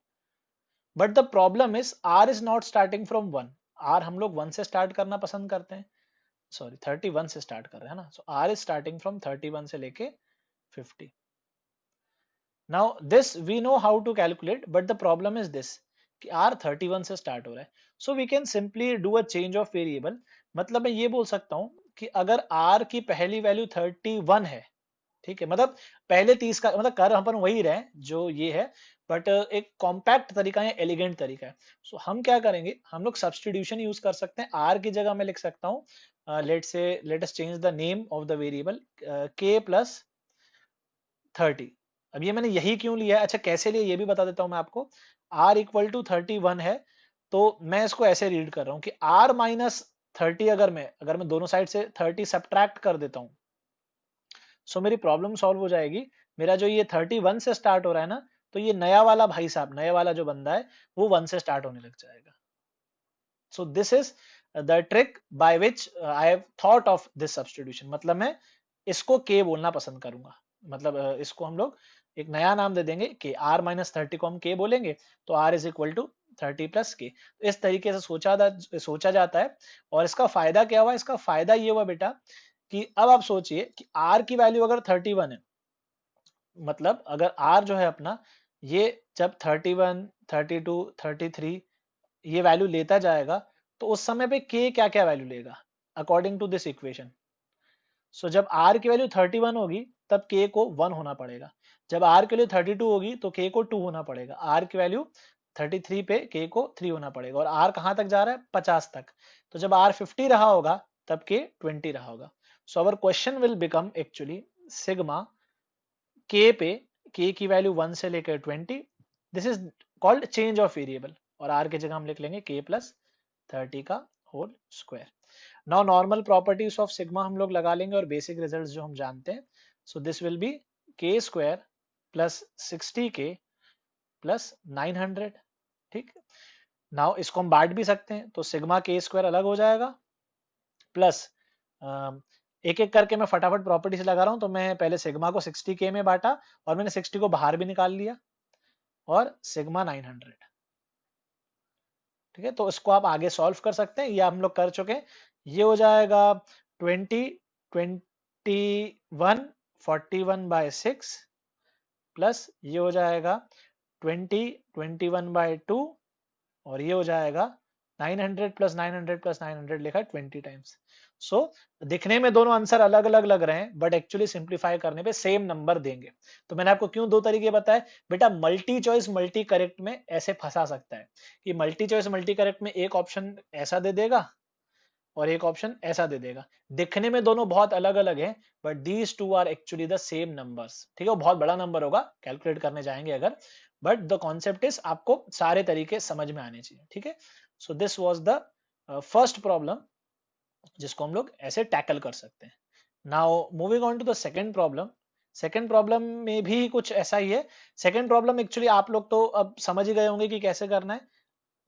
but the problem is r is not starting from 1। R हम लोग 1 से स्टार्ट करना पसंद करते हैं, सॉरी 31 से स्टार्ट कर रहे हैं ना। So r is starting from 31 से लेके 50। Now this we know how to calculate, but the problem is this कि आर 31 से स्टार्ट हो रहा है। So we can simply do a change of variable. मतलब मैं ये बोल सकता हूँ कि अगर आर की पहली वैल्यू 31 है, ठीक है, मतलब पहले 30 का मतलब कर अपन वही रहे जो ये है, बट एक कॉम्पैक्ट तरीका है, एलिगेंट तरीका है। सो हम क्या करेंगे, हम लोग सब्सटीट्यूशन यूज कर सकते हैं। आर की जगह मैं लिख सकता हूँ, let us change the name of the variable k plus 30। अब ये मैंने यही क्यों लिया है, अच्छा कैसे लिया ये भी बता देता हूं मैं आपको। r इक्वल टू 31 है, तो मैं इसको ऐसे रीड कर रहा हूं कि r माइनस 30, अगर मैं दोनों साइड से 30 सब्ट्रैक्ट कर देता हूं, सो मेरी प्रॉब्लम सॉल्व हो जाएगी। मेरा जो ये 31 से स्टार्ट हो रहा है ना, तो ये नया वाला भाई साहब, नया वाला जो बंदा है वो 1 से स्टार्ट होने लग जाएगा। सो this is the trick by which I have thought of this substitution. मतलब मैं इसको k बोलना पसंद करूंगा, मतलब इसको हम लोग एक नया नाम दे देंगे कि r माइनस 30 को हम k बोलेंगे, तो r is equal to 30 plus k। इस तरीके से सोचा जाता है। और इसका फायदा क्या हुआ, इसका फायदा ये हुआ बेटा कि अब आप सोचिए कि r की वैल्यू अगर 31 है, मतलब अगर r जो है अपना, ये जब 31, 32, 33 ये वैल्यू लेता जाएगा, तो उस समय पे k क्या क्या वैल्यू लेगा अकॉर्डिंग टू दिस इक्वेशन। सो जब r की वैल्यू 31 होगी तब k को 1 होना पड़ेगा, जब r की वैल्यू 32 होगी तो k को 2 होना पड़ेगा, r की वैल्यू 33 पे k को 3 होना पड़ेगा, और r कहां तक जा रहा है 50 तक, तो जब r 50 रहा होगा तब k 20 रहा होगा। So our question will become actually sigma k पे k की वैल्यू 1 से लेकर 20, this is called change of variable, और r की जगह हम लिख लेंगे k प्लस 30 का whole square. Now normal properties of sigma हम लोग लगा लेंगे और बेसिक रिजल्ट्स जो हम जानते हैं। सो this will B k square plus 60k plus 900, ठीक। नाउ इसको हम बांट भी सकते हैं, तो सिग्मा k स्क्वायर अलग हो जाएगा प्लस एक एक करके मैं फटाफट प्रॉपर्टीज लगा रहा हूं, तो मैं पहले सिग्मा को 60k में बांटा और मैंने 60 को बाहर भी निकाल लिया, और सिग्मा 900, ठीक है। तो इसको आप आगे सॉल्व कर सकते हैं, ये हम लोग कर चुके हैं। ये हो जाएगा 20 21 41/6 प्लस ये हो जाएगा 20 21/2, और ये हो जाएगा 900 प्लस 900 प्लस 900 लिखा 20 टाइम्स। सो दिखने में दोनों आंसर अलग अलग लग रहे हैं, बट एक्चुअली सिंप्लीफाई करने पे सेम नंबर देंगे। तो मैंने आपको क्यों दो तरीके बताए, बेटा मल्टी चॉइस मल्टी करेक्ट में ऐसे फंसा सकता है कि मल्टी चॉइस मल्टी करेक्ट में एक ऑप्शन ऐसा दे देगा और एक ऑप्शन ऐसा दे देगा, दिखने में दोनों बहुत अलग अलग हैं, but these two are actually the same numbers, ठीक है। वो बहुत बड़ा नंबर होगा कैलकुलेट करने जाएंगे अगर, बट द कॉन्सेप्ट इज आपको सारे तरीके समझ में आने चाहिए, ठीक है। So this was the first problem जिसको हम लोग ऐसे टैकल कर सकते हैं। Now moving on to the second problem. Second problem में भी कुछ ऐसा ही है। सेकंड प्रॉब्लम एक्चुअली आप लोग तो अब समझ ही गए होंगे कि कैसे करना है।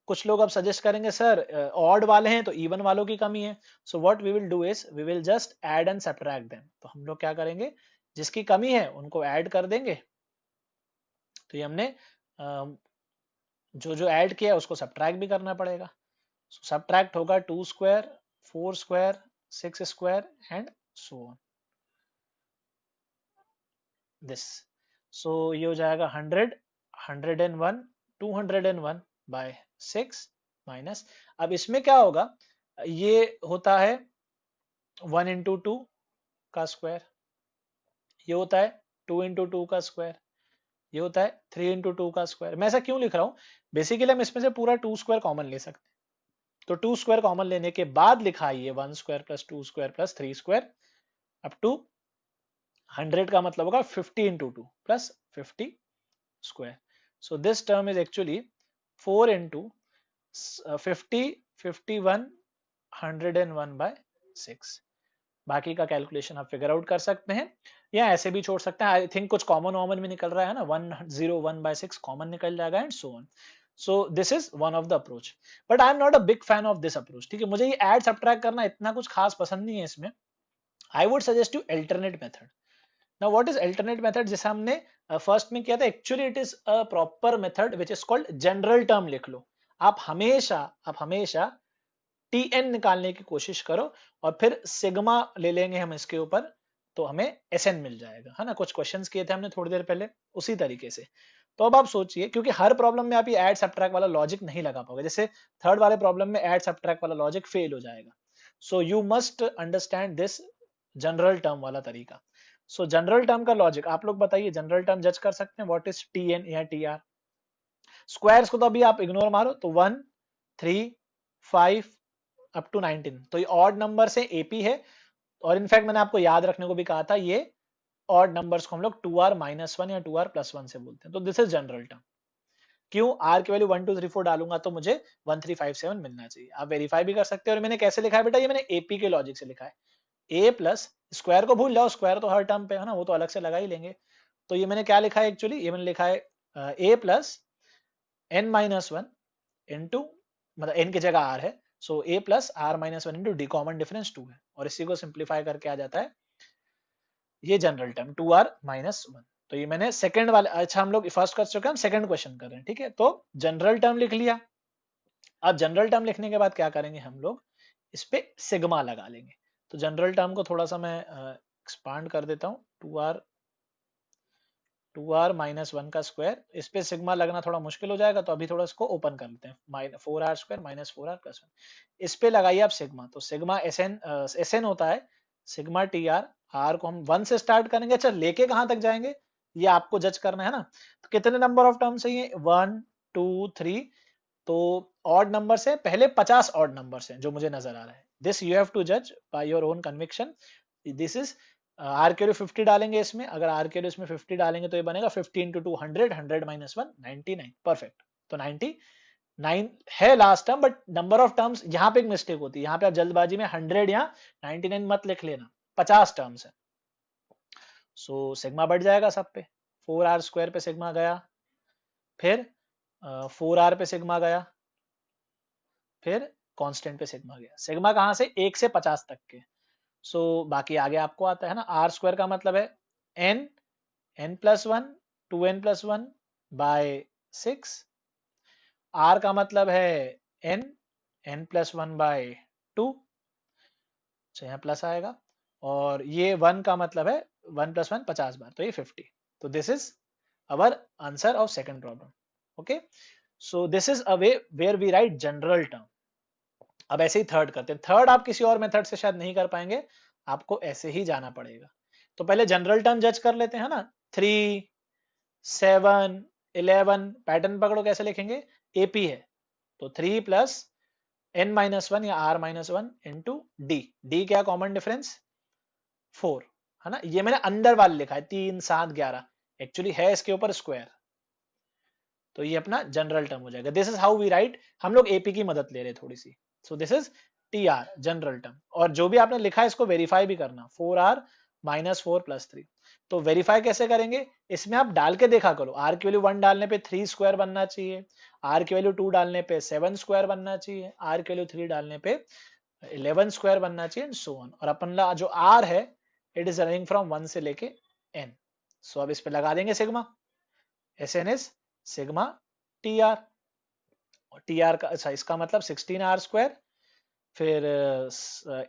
कुछ लोग अब सजेस्ट करेंगे सर ऑड वाले हैं तो इवन वालों की कमी है, so what we will do is we will just add and subtract them. तो हम लोग क्या करेंगे, जिसकी कमी है उनको ऐड कर देंगे। तो ये हमने जो जो ऐड किया उसको सब्ट्रैक्ट भी करना पड़ेगा। सो सब्ट्रैक्ट होगा 2 square 4 square 6 square and so on this. So ये हो जाएगा 100 101 201/6 माइनस, अब इसमें क्या होगा, ये होता है 1 इंटू 2 का स्क्वायर, ये होता है 2 इंटू 2 का स्क्वायर, ये होता है 3 इंटू 2 का स्क्वायर। मैं ऐसा क्यों लिख रहा हूं, बेसिकली हम इसमें से पूरा 2 स्क्वायर कॉमन ले सकते हैं। तो 2 स्क्वायर कॉमन लेने के बाद लिखा है ये 1 square plus 2 square plus 3 square up to 100 का मतलब होगा 50 into 2 plus 50 square. So this term is actually 4 into 50 51 101/6। बाकी का कैलकुलेशन आप फिगर आउट कर सकते हैं या ऐसे भी छोड़ सकते हैं। आई थिंक कुछ कॉमन वॉमन में निकल रहा है ना, 101/6 कॉमन निकल जाएगा and so on. So this is one of the approach, but I am not a big fan of this approach, ठीक है। मुझे ये ऐड सब्ट्रैक्ट करना इतना कुछ खास पसंद नहीं है इसमें। I would suggest you alternate method. Now what is alternate method, जैसे हमने फर्स्ट में किया था, actually it is a proper method which is called general term. लिख लो, आप हमेशा टीएन निकालने की कोशिश करो और फिर सिग्मा ले लेंगे हम इसके ऊपर, तो हमें एसएन मिल जाएगा, है ना। कुछ क्वेश्चंस किए थे हमने थोड़ी देर पहले उसी तरीके से। तो अब आप सोचिए, क्योंकि हर प्रॉब्लम में आप ये ऐड सब्ट्रैक्ट वाला लॉजिक नहीं लगा पाओगे, जैसे थर्ड वाले प्रॉब्लम में ऐड सब्ट्रैक्ट वाला लॉजिक फेल हो जाएगा। So you must understand this general term वाला तरीका। सो जनरल टर्म का लॉजिक आप लोग बताइए, जनरल टर्म जज कर सकते हैं व्हाट इज टीएन या टीआर। स्क्वायर्स को तो अभी आप इग्नोर मारो, तो 1 3 5 अप टू 19, तो ये ऑड नंबर से एपी है। और इनफैक्ट मैंने आपको याद रखने को भी कहा था, ये ऑड नंबर्स को हम लोग 2r-1 या 2r+1 से बोलते हैं। तो दिस इज जनरल टर्म। क्यों, r की वैल्यू 1 2 3 4 डालूंगा तो मुझे 1357 मिलना चाहिए। आप वेरीफाई भी कर सकते हैं। और मैंने कैसे लिखा है बेटा, ये मैंने एपी के लॉजिक से लिखा है। ए प्लस स्क्वायर को भूल जाओ, स्क्वायर तो हर टर्म पे है ना, वो तो अलग से लगा ही लेंगे। तो ये मैंने क्या लिखा है एक्चुअली, ये मैंने लिखा है ए प्लस n-1 इंटू, मतलब n की जगह r है, सो a plus r-1 into D, common difference 2 है, और इसी को सिंप्लीफाई करके आ जाता है ये जनरल टर्म 2r-1। तो ये मैंने सेकंड वाले, अच्छा हम लोग फर्स्ट कर चुके हैं, हम सेकंड क्वेश्चन कर रहे हैं, ठीक है। तो जनरल टर्म लिख लिया। अब जनरल टर्म लिखने के बाद क्या करेंगे हम लोग, इस पे सिग्मा लगा लेंगे। तो जनरल टर्म को थोड़ा सा मैं एक्सपांड कर देता हूँ, 2r 2r माइनस 1 का स्क्वायर, इस पे सिग्मा लगना थोड़ा मुश्किल हो जाएगा, तो अभी थोड़ा इसको ओपन कर लेते हैं। 4r square minus 4r plus 1, इस पे लगाइए आप सिग्मा, तो सिग्मा एस एन होता है सिग्मा टी आर। आर को हम 1 से स्टार्ट करेंगे। अच्छा, लेके कहां तक जाएंगे ये आपको जज करना है ना। तो कितने नंबर ऑफ टर्म्स है ये, 1 2 3, तो ऑड नंबर से पहले 50 ऑड नंबर हैं जो मुझे नजर आ रहा है। दिस यू हैव टू जज by your own conviction. This is r के 50 डालेंगे इसमें, अगर आर के इसमें 50 डालेंगे तो ये बनेगा 50 इंटू 2 100, 100 माइनस 1 99, परफेक्ट। तो 99 है last term, but number of terms यहाँ पे एक मिस्टेक होती है, यहाँ पे आप जल्दबाजी में 100 या 99 मत लिख लेना, 50 टर्म्स है। सो सिग्मा बढ़ जाएगा सब पे, 4r स्क्वायर पे सिग्मा गया, फिर 4r पे सिग्मा गया, फिर कांस्टेंट पे सिग्मा गया। सिग्मा कहां से, 1 से 50 तक के। सो बाकी आगे आपको आता है ना। आर स्क्वायर का मतलब है n, n plus 1, 2n plus 1 by 6। R का मतलब है एन, एन प्लस 1 बाय 2, तो यहाँ प्लस आएगा। और ये 1 का मतलब है 1 प्लस 1 50 बार, तो ये 50। तो this is our answer of second problem. Okay, so this is a way where we write general term. अब ऐसे ही थर्ड करते हैं। थर्ड आप किसी और मेथड से शायद नहीं कर पाएंगे, आपको ऐसे ही जाना पड़ेगा। तो पहले जनरल टर्म जज कर लेते हैं ना। 3 7 11, पैटर्न पकड़ो कैसे लिखेंगे, एपी है तो 3 प्लस n माइनस 1 या r minus 1 into D. D क्या कॉमन डिफरेंस, 4 है ना। ये मैंने अंदर वाले लिखा है 3 7 11, एक्चुअली है इसके ऊपर स्क्वायर, तो ये अपना जनरल टर्म हो जाएगा। This is how we write, हम लोग एपी की मदद ले रहे हैं थोड़ी सी। So this is T R general term, और जो भी आपने लिखा है इसको वेरीफाई भी करना, 4r माइनस 4 प्लस 3। तो वेरीफाई कैसे करेंगे, इसमें आप डाल के देखा करो। आर की वैल्यू 1 डालने पे 3 स्क्वायर बनना चाहिए, आर की वैल्यू 2 डालने पे 7 स्क्वायर बनना चाहिए, आर की वैल्यू 3 डालने पे 11 स्क्वायर बनना चाहिए, एंड सो ऑन। और अपन जो आर है इट इज रनिंग फ्रॉम 1 से लेके n। सो अब इस पे लगा देंगे sigma, S n is sigma T r. और टी आर का अच्छा, इसका मतलब 16r स्क्वायर, फिर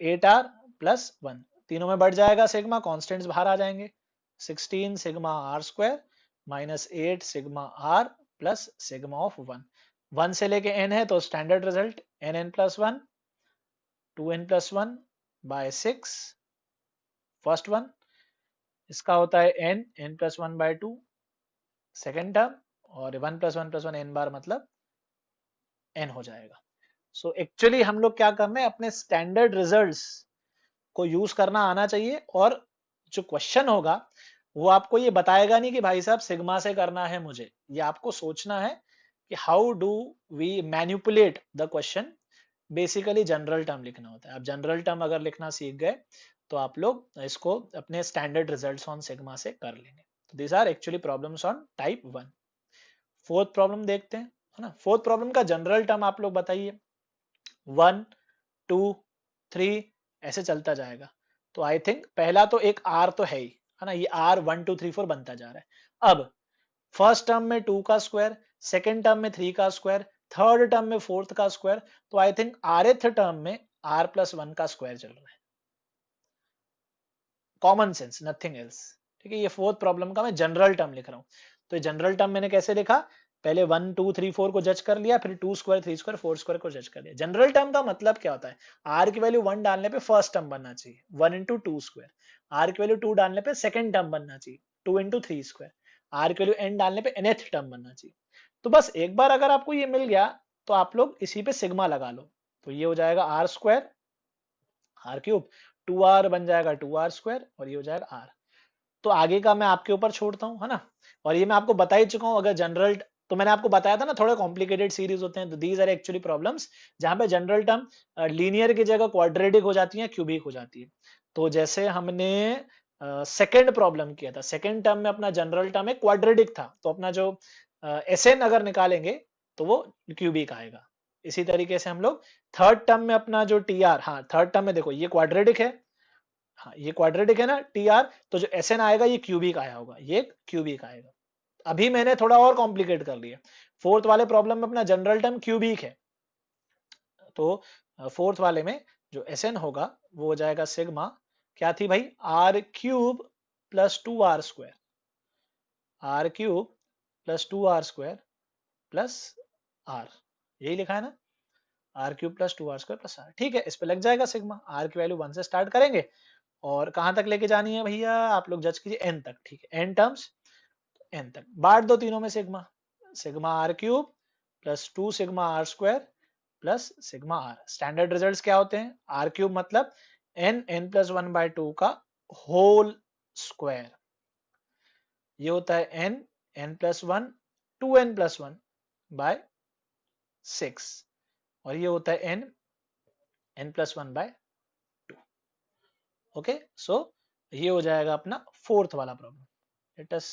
8r प्लस 1, तीनों में बढ़ जाएगा सिग्मा, कॉन्स्टेंट्स बाहर आ जाएंगे। 16 sigma r square minus 8 sigma r plus sigma of 1। 1 से लेके n है तो standard result n plus 1, 2n plus 1 by 6, first one. इसका होता है n plus 1 by 2 second term, और 1 प्लस 1 प्लस 1 n बार मतलब n हो जाएगा। सो एक्चुअली हम लोग क्या करना है, अपने स्टैंडर्ड रिजल्ट्स को यूज करना आना चाहिए। और जो क्वेश्चन होगा वो आपको ये बताएगा नहीं कि भाई साहब सिग्मा से करना है मुझे, ये आपको सोचना है कि how do we manipulate the question. Basically general term लिखना होता है। आप जनरल टर्म अगर लिखना सीख गए तो आप लोग इसको अपने स्टैंडर्ड रिजल्ट्स ऑन सिग्मा से कर लेंगे। This are actually problems on type 1। Fourth problem देखते हैं, है ना। फोर्थ प्रॉब्लम का जनरल टर्म आप लोग बताइए, 1 2 3 ऐसे चलता जाएगा। तो आई थिंक पहला तो एक r तो है ही, है ना, ये r 1 2 3 4 बनता जा रहा है। अब फर्स्ट टर्म में 2 का स्क्वायर, सेकेंड टर्म में 3 का स्क्वायर, थर्ड टर्म में 4th का स्क्वायर, तो आई थिंक rth टर्म में r प्लस 1 का स्क्वायर चल रहा है। Common sense, nothing else. ठीक है, ये फोर्थ प्रॉब्लम का मैं जनरल टर्म लिख रहा हूं। तो ये जनरल टर्म मैंने कैसे लिखा, पहले 1 2 3 4 को जज कर लिया, फिर 2 स्क्वायर 3 स्क्वायर 4 स्क्वायर को जज कर लिया। जनरल टर्म का मतलब क्या होता है, आर की वैल्यू 1 डालने पे फर्स्ट टर्म बनना चाहिए 1 इंटू 2 स्क्वायर, आर की वैल्यू 2 डालने पे सेकंड टर्म बनना चाहिए 2 इंटू 3 स्क्वायर, आर की वैल्यू n डालने पे nth टर्म बनना चाहिए। तो बस एक बार अगर आपको ये मिल गया तो आप लोग इसी पे सिग्मा लगा लो, तो ये हो जाएगा are square, r cube, 2r बन जाएगा 2r स्क्वायर, और ये हो जाएगा r। तो आगे का मैं आपके ऊपर छोड़ता हूँ, है ना। और ये मैं आपको बता ही चुका हूँ, अगर जनरल, तो मैंने आपको बताया था ना थोड़े कॉम्प्लिकेटेड सीरीज होते हैं, तो दीज आर एक्चुअली प्रॉब्लम्स जहां पे जनरल टर्म लीनियर की जगह क्वाड्रेटिक हो जाती है, क्यूबिक हो जाती है। तो जैसे हमने सेकेंड प्रॉब्लम किया था, सेकेंड टर्म में अपना जनरल टर्म एक क्वाड्रेटिक था, तो अपना जो एस एन अगर निकालेंगे तो वो क्यूबिक आएगा। इसी तरीके से हम लोग थर्ड टर्म में अपना जो टी आर, हाँ थर्ड टर्म में देखो ये क्वाड्रेटिक है, हाँ ये क्वाड्रेटिक है ना टी आर, तो जो एस एन आएगा ये क्यूबिक आया होगा, ये क्यूबिक आएगा। अभी मैंने थोड़ा और कॉम्प्लिकेट कर लिया, फोर्थ वाले प्रॉब्लम में अपना जनरल टर्म क्यूबिक है, तो फोर्थ वाले में जो एस एन होगा वो हो जाएगा सिग्मा, क्या थी भाई, r cube plus 2r square, r cube plus 2r² plus r, यही लिखा है ना, r cube plus 2r² plus r. ठीक है, इस पे लग जाएगा सिग्मा। आर की वैल्यू 1 से स्टार्ट करेंगे और कहां तक लेके जानी है भैया, आप लोग जज कीजिए, n तक। ठीक है, n टर्म्स, n तक बांट दो तीनों में sigma, sigma r cube plus 2 sigma r² plus sigma r. Standard results क्या होते हैं, आर क्यूब मतलब n प्लस 1/2 का होल स्क्वायर, ये होता है n plus 1 2n plus 1 by 6, और ये होता है n plus 1 by 2। Okay, so ये हो जाएगा अपना फोर्थ वाला प्रॉब्लम। Let us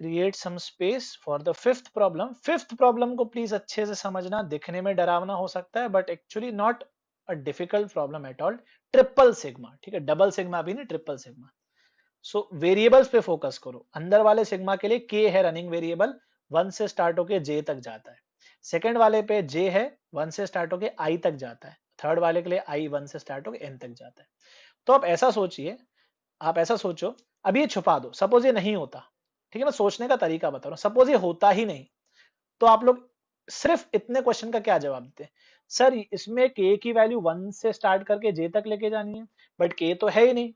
create some space for the fifth problem. Fifth problem को प्लीज अच्छे से समझना, दिखने में डरावना हो सकता है but actually not a difficult problem at all. Triple sigma, ठीक है, डबल सिग्मा भी नहीं, ट्रिपल सिग्मा। सो वेरिएबल्स पे फोकस करो। अंदर वाले सिग्मा के लिए के है रनिंग वेरिएबल, 1 से स्टार्ट होके जे तक जाता है। सेकंड वाले पे जे है, 1 से स्टार्ट होके आई तक जाता है। थर्ड वाले के लिए आई 1 से स्टार्ट होके एन तक जाता है। तो आप ऐसा सोचिए, आप ऐसा सोचो, अब ये छुपा दो, सपोज ये नहीं होता, ठीक है, मैं सोचने का तरीका बता रहा हूं, सपोज ये होता ही नहीं, तो आप लोग सिर्फ इतने क्वेश्चन का क्या जवाब देते, सर इसमें के की वैल्यू 1 से स्टार्ट करके जे तक लेके जानी है, बट के तो है ही नहीं,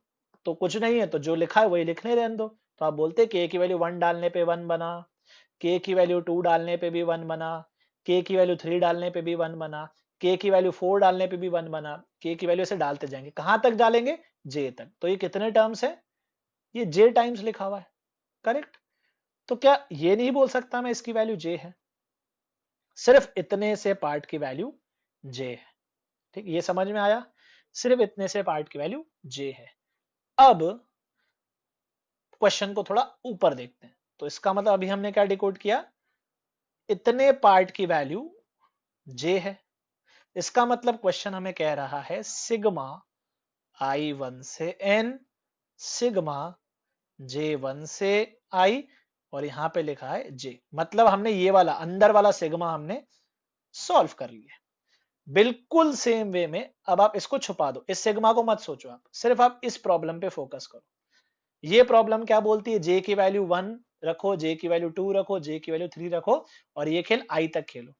तो कुछ नहीं है, तो जो लिखा है वही लिखने रहने दो। तो आप बोलते के की वैल्यू 1 डालने पे 1 बना, के की वैल्यू 2 डालने पे भी 1 बना, के की वैल्यू 3 डालने पे भी 1 बना, के की वैल्यू 4 डालने पे भी 1 बना, के की वैल्यू से डालते जाएंगे, कहां तक डालेंगे, जे तक। तो ये कितने टर्म्स है, ये जे टाइम्स लिखा हुआ है, करेक्ट। तो क्या ये नहीं बोल सकता मैं इसकी वैल्यू जे है, सिर्फ इतने से पार्ट की वैल्यू जे है। ठीक, ये समझ में आया, सिर्फ इतने से पार्ट की वैल्यू जे है। अब क्वेश्चन को थोड़ा ऊपर देखते हैं, तो इसका मतलब अभी हमने क्या डिकोड किया, इतने पार्ट की वैल्यू जे है, इसका मतलब क्वेश्चन हमें कह रहा है सिग्मा i1 से n, सिग्मा j1 से i, और यहां पे लिखा है j, मतलब हमने ये वाला अंदर वाला सिग्मा हमने सॉल्व कर लिया। बिल्कुल सेम वे में अब आप इसको छुपा दो, इस सिग्मा को मत सोचो, आप सिर्फ आप इस प्रॉब्लम पे फोकस करो। ये प्रॉब्लम क्या बोलती है, जे की वैल्यू 1 रखो, जे की वैल्यू 2 रखो, जे की वैल्यू 3 रखो, और ये खेल आई तक खेलो।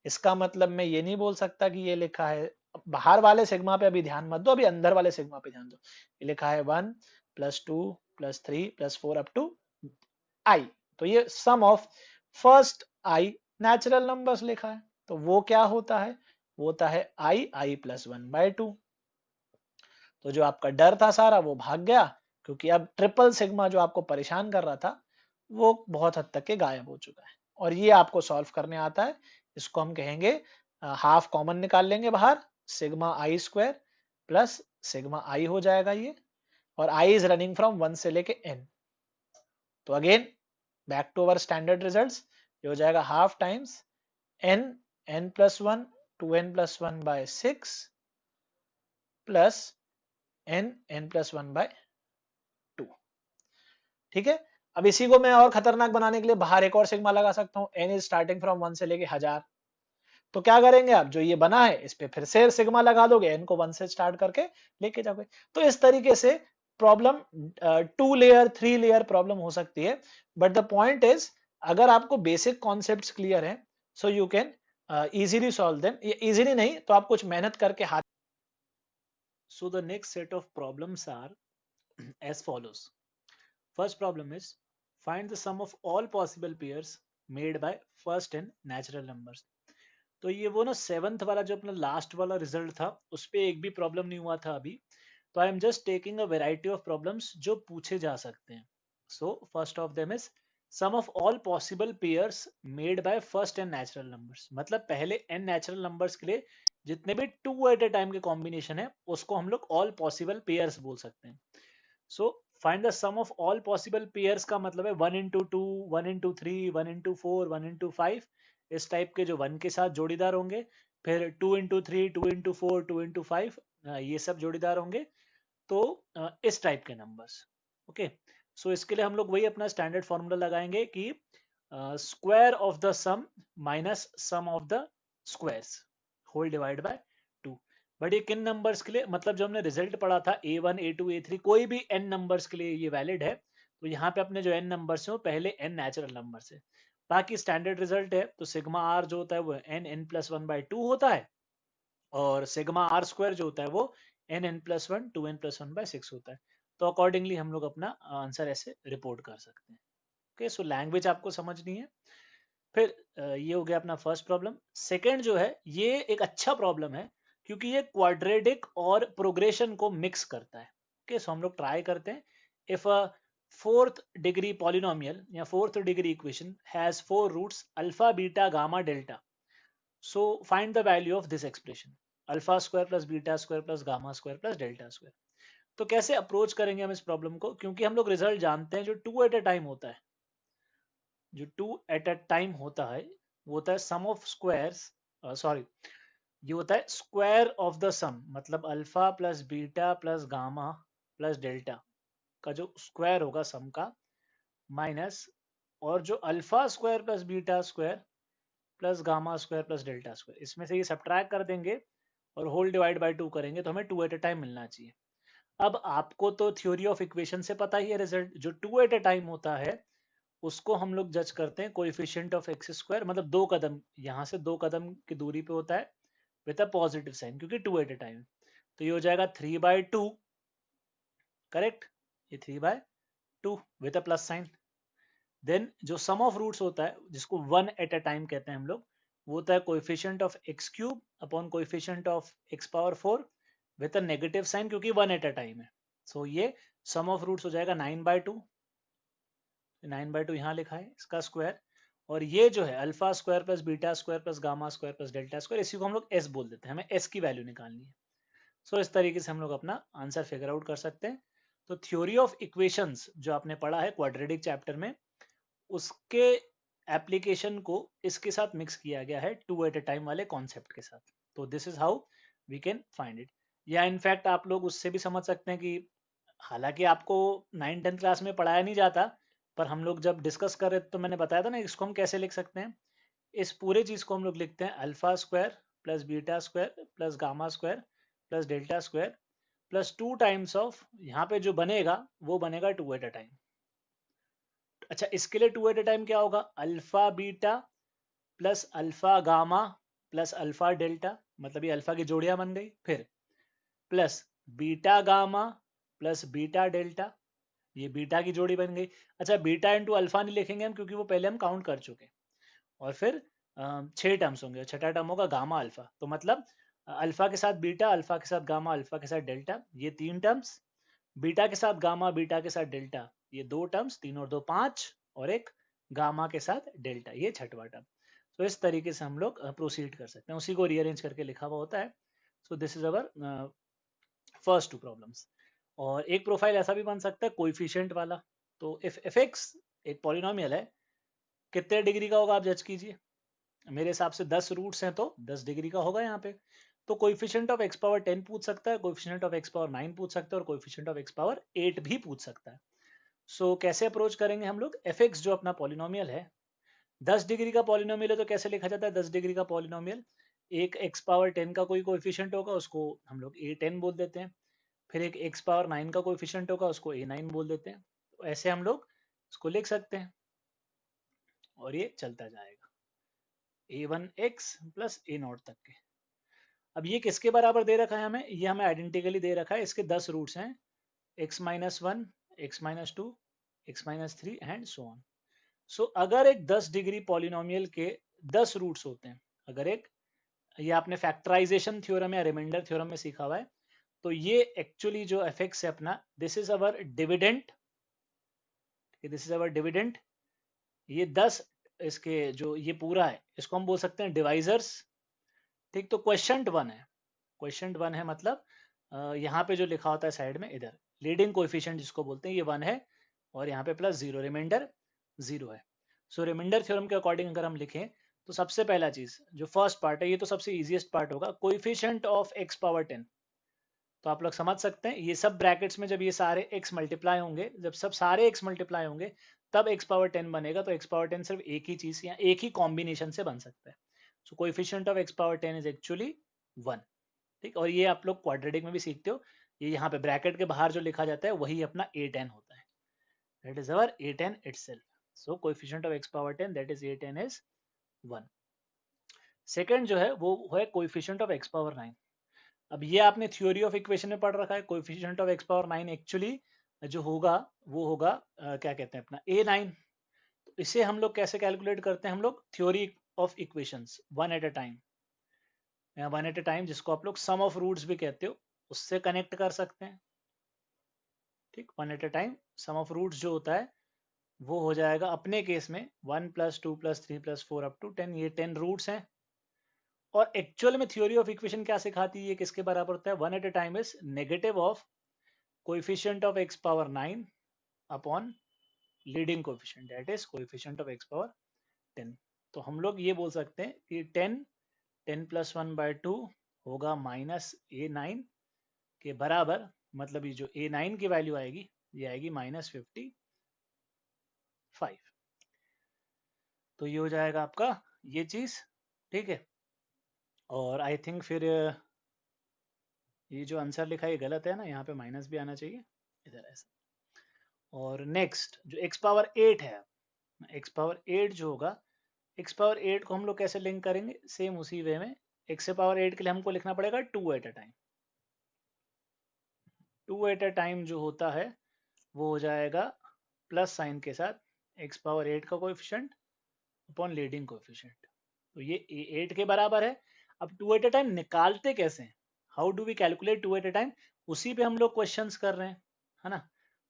इसका मतलब मैं ये नहीं बोल सकता कि ये लिखा है, बाहर वाले सिग्मा पे अभी ध्यान मत दो, अभी अंदर वाले सिग्मा पे ध्यान दो। ये लिखा है 1 plus 2 plus 3 plus 4 up to I, तो ये sum of first I natural numbers लिखा है, तो वो क्या होता है, वो होता है आई प्लस 1/2। तो जो आपका डर था सारा वो भाग गया, क्योंकि अब ट्रिपल सिग्मा जो आपको परेशान कर रहा था वो बहुत हद तक के गायब हो चुका है, और ये आपको सॉल्व करने आता है। इसको हम कहेंगे हाफ कॉमन निकाल लेंगे बाहर, सिग्मा आई स्क्वायर प्लस सिग्मा आई हो जाएगा ये, और आई इज रनिंग फ्रॉम 1 से लेके n। तो again back to our standard results, ये हो जाएगा half times n, n plus 1 2n plus 1 by 6 plus n plus 1 by 2। ठीक है, अब इसी को मैं और खतरनाक बनाने के लिए बाहर एक और सिग्मा लगा सकता हूं, n इज स्टार्टिंग फ्रॉम 1 से लेके 1000। तो क्या करेंगे आप, जो ये बना है इस पे फिर से सिग्मा लगा दोगे, n को 1 से स्टार्ट करके लेके जाओगे। तो इस तरीके से प्रॉब्लम 2 लेयर 3 लेयर प्रॉब्लम हो सकती है, बट द पॉइंट इज अगर आपको बेसिक कॉन्सेप्ट्स क्लियर है, so you can easily solve them. ये इजीली नहीं तो आप कुछ मेहनत करके हाथ। So the next set of problems are as follows. First problem is find the sum of all possible pairs made by first and natural numbers। तो ये वो ना सेवंथ वाला जो अपना लास्ट वाला रिजल्ट था उस पे एक भी प्रॉब्लम नहीं हुआ था अभी, तो I am just taking a variety of problems जो पूछे जा सकते हैं। So first of them is sum of all possible pairs made by first and natural numbers, मतलब पहले एन नेचुरल नंबर्स के लिए जितने भी टू एट ए टाइम के कॉम्बिनेशन है उसको हम लोग ऑल पॉसिबल पेयर्स बोल सकते हैं। So find the sum of all possible pairs का मतलब है 1 into 2 1 into 3 1 into 4 1 into 5, इस टाइप के जो 1 के साथ जोड़ीदार होंगे, फिर 2 into 3 2 into 4 2 into 5 ये सब जोड़ीदार होंगे। तो इस टाइप के नंबर्स। ओके, सो इसके लिए हम लोग वही अपना स्टैंडर्ड फॉर्मूला लगाएंगे कि square of the sum minus sum of the squares whole divide by 2। But ये किन नंबर्स के लिए, मतलब जो हमने रिजल्ट पढ़ा था a1 a2 a3 कोई भी n नंबर्स के लिए ये वैलिड है, तो यहाँ पे अपने जो n नंबर है वो पहले n नेचुरल नंबर से, बाकी स्टैंडर्ड रिजल्ट है तो सिग्मा आर जो होता है वो n(n+1/2) होता है, और सिग्मा आर स्क्वायर जो होता है वो n(n+1) 2n+1/6 होता है। तो अकॉर्डिंगली हम लोग अपना आंसर ऐसे रिपोर्ट कर सकते हैं। ओके, सो लैंग्वेज आपको समझनी है। फिर ये हो गया अपना फर्स्ट प्रॉब्लम। सेकंड जो है ये एक अच्छा प्रॉब्लम है क्योंकि ये क्वाड्रेटिक और प्रोग्रेशन को मिक्स करता है। ओके, सो हम लोग ट्राई करते हैं। If a fourth degree polynomial या fourth degree equation has four roots alpha beta gamma delta, so find the value of this expression alpha square plus beta square plus gamma square plus delta square. तो कैसे approach करेंगे हम इस problem को, क्योंकि हम लोग रिजल्ट जानते हैं जो टू एट अ टाइम होता है, जो टू एट अ टाइम होता है वो होता है सम ऑफ स्क्वायर्स, सॉरी, ये होता है स्क्वायर ऑफ द सम, मतलब alpha plus beta plus gamma plus delta का जो स्क्वायर होगा सम का, माइनस, और जो alpha square plus beta square plus gamma square plus delta square, इसमें से ये सब्ट्रैक्ट कर देंगे और होल डिवाइड बाय टू करेंगे तो हमें टू एट अ टाइम मिलना चाहिए। अब आपको तो थ्योरी ऑफ इक्वेशन से पता ही है रिजल्ट, जो टू एट अ टाइम होता है उसको हम लोग जज करते हैं कोएफिशिएंट ऑफ एक्स स्क्वायर, मतलब दो कदम, यहाँ से दो कदम की दूरी पे होता है विद अ पॉजिटिव साइन, क्योंकि टू एट अ टाइम। तो ये हो जाएगा 3/2, करेक्ट, ये 3/2 with a plus sign. Then जो सम ऑफ रूट्स होता है जिसको वन एट अ टाइम कहते हैं हम लोग, वो होता है coefficient of x cube upon coefficient of x power 4 with a negative sign, क्योंकि वन एट अ टाइम है। सो ये सम ऑफ रूट्स हो जाएगा 9/2, 9/2 यहाँ लिखा है इसका स्क्वायर, और ये जो है alpha square plus beta square plus gamma square plus delta square, इसी को हम लोग एस बोल देते हैं, हमें एस की वैल्यू निकालनी है। सो इस तरीके से हम लोग अपना आंसर फिगर आउट कर सकते हैं। तो थ्योरी ऑफ इक्वेशंस जो आपने पढ़ा है क्वाड्रेटिक चैप्टर में, उसके एप्लीकेशन को इसके साथ मिक्स किया गया है टू एट अ टाइम वाले कॉन्सेप्ट के साथ। तो this is how we can find it. या इनफैक्ट आप लोग उससे भी समझ सकते हैं कि हालांकि आपको 9th-10th क्लास में पढ़ाया नहीं जाता, पर हम लोग जब डिस्कस कर रहे थे तो मैंने बताया था ना इसको हम कैसे लिख सकते हैं। इस पूरे चीज को हम लोग लिखते हैं alpha square plus beta square plus gamma square plus delta square plus 2 times of, यहाँ पे जो बनेगा वो बनेगा टू एट अ टाइम। अच्छा, इसके लिए टू एट अ टाइम क्या होगा, alpha beta plus alpha gamma plus alpha delta, मतलब ये अल्फा की जोड़ियां बन गई, फिर plus beta gamma plus beta delta, ये बीटा की जोड़ी बन गई। अच्छा, बीटा इंटू अल्फा नहीं लिखेंगे हम क्योंकि वो पहले हम काउंट कर चुके, और फिर 6 टर्म्स होंगे, छठा टर्म होगा गामा अल्फा, तो मतलब अल्फा के साथ बीटा, अल्फा के साथ गामा, अल्फा के साथ डेल्टा, ये 3 टर्म्स, बीटा के साथ गामा, बीटा के साथ डेल्टा, ये 2 टर्म्स, 3 और 2 5, और एक गामा के साथ डेल्टा, ये छठवा टर्म। तो इस तरीके से हम लोग प्रोसीड कर सकते हैं, उसी को रीअरेंज करके लिखा हुआ होता है। So this is our first 2 problems. और एक प्रोफाइल ऐसा भी बन सकता है कोइफिशिएंट वाला। तो इफ एफ एक्स एक पॉलिनोमियल है, कितने डिग्री का होगा आप जज कीजिए। मेरे हिसाब से 10 रूट्स हैं तो 10 डिग्री का होगा यहाँ पे। तो कोइफिशिएंट ऑफ एक्स पावर 10 पूछ सकता है, कोइफिशिएंट ऑफ एक्स पावर 9 पूछ सकता है, और कोइफिशिएंट ऑफ एक्स पावर 8 भी पूछ सकता है। सो कैसे अप्रोच करेंगे हम लोग, एफ एक्स जो अपना पॉलिनोमियल है 10 डिग्री का पॉलिनोमियल है, तो कैसे लिखा जाता है 10 डिग्री का पॉलिनोमियल, एक एक्स पावर 10 का कोई कोएफिशिएंट होगा उसको हम लोग a10 बोल देते हैं, फिर एक एक्स पावर 9 का कोएफिशिएंट होगा उसको a9 बोल देते हैं। तो ऐसे हम लोग इसको लिख सकते हैं, और ये चलता जाएगा a1x प्लस a0 तक के। अब ये किसके बराबर दे रखा है हमें, ये हमें आइडेंटिकली दे रखा है, इसके 10 रूट्स हैं, x-1, x-2, x-3 and so on. सो अगर एक 10 डिग्री पॉलिनोमियल के 10 रूट्स होते हैं, अगर एक, ये आपने फैक्टराइजेशन थ्योरम या रिमाइंडर थ्योरम में सीखा हुआ है, तो ये एक्चुअली जो एफ एक्स है अपना, this is our dividend, this is our dividend, ये 10, इसके जो ये पूरा है इसको हम बोल सकते हैं डिवाइजर्स। ठीक, तो क्वेश्चन 1 है, क्वेश्चन 1 है, मतलब यहाँ पे जो लिखा होता है साइड में इधर, लीडिंग कोएफिशिएंट जिसको बोलते हैं, ये 1 है, और यहाँ पे प्लस 0, रिमाइंडर 0 है। सो रिमाइंडर थ्योरम के अकॉर्डिंग अगर हम लिखें तो सबसे पहला चीज जो फर्स्ट पार्ट है, ये तो सबसे इजीएस्ट पार्ट होगा, कोएफिशिएंट ऑफ एक्स पावर 10। तो आप लोग समझ सकते हैं ये सब ब्रैकेट्स में जब ये सारे x मल्टीप्लाई होंगे, जब सब सारे x मल्टीप्लाई होंगे तब x पावर 10 बनेगा। तो x पावर 10 सिर्फ एक ही चीज या एक ही कॉम्बिनेशन से बन सकता है। So coefficient of x power 10 is actually 1। ठीक, और ये आप लोग क्वाड्रेटिक में भी सीखते हो, ये यहाँ पे ब्रैकेट के बाहर जो लिखा जाता है वही अपना a10 होता है। that is our a10 itself. So coefficient of x power 10, that is a10 is 1. Second जो है वो है कोएफिशिएंट ऑफ x पावर 9. अब ये आपने थ्योरी ऑफ इक्वेशन में पढ़ रखा है. Coefficient of x power 9 actually जो होगा वो होगा क्या कहते हैं अपना a9. तो इसे हम लोग कैसे कैलकुलेट करते हैं? हम लोग theory of equations one at a time, one at a time जिसको आप लोग सम ऑफ रूट्स भी कहते हो, उससे कनेक्ट कर सकते हैं. ठीक, one at a time sum of roots जो होता है वो हो जाएगा अपने केस में 1 + 2 + 3 + 4 अप टू 10. ये 10 रूट्स हैं. और एक्चुअल में थ्योरी ऑफ इक्वेशन क्या सिखाती है, किसके बराबर होता है? One at a time is negative of coefficient of x power 9 upon leading coefficient, that is coefficient of x power 10. तो हम लोग ये बोल सकते हैं कि 10 + 1/2 होगा -a9 के बराबर. मतलब ये जो a9 की वैल्यू आएगी ये आएगी -55. तो ये हो जाएगा आपका ये चीज. ठीक है. और आई थिंक फिर ये जो आंसर लिखा है ये गलत है ना, यहाँ पे माइनस भी आना चाहिए इधर ऐसा. और नेक्स्ट जो x पावर 8 है, x पावर 8 जो होगा, x पावर 8 को हम लोग कैसे लिंक करेंगे? सेम उसी वे में. x पावर 8 के लिए हमको लिखना पड़ेगा 2 at a time. 2 at a time जो होता है वो हो जाएगा प्लस साइन के साथ x पावर 8 का कोएफिशिएंट अपॉन लीडिंग कोएफिशिएंट. तो ये 8 के बराबर है. अब 2 एट अ टाइम निकालते कैसे हैं? How do we calculate 2 at a time? उसी पे हम लोग क्वेश्चंस कर रहे हैं, है ना.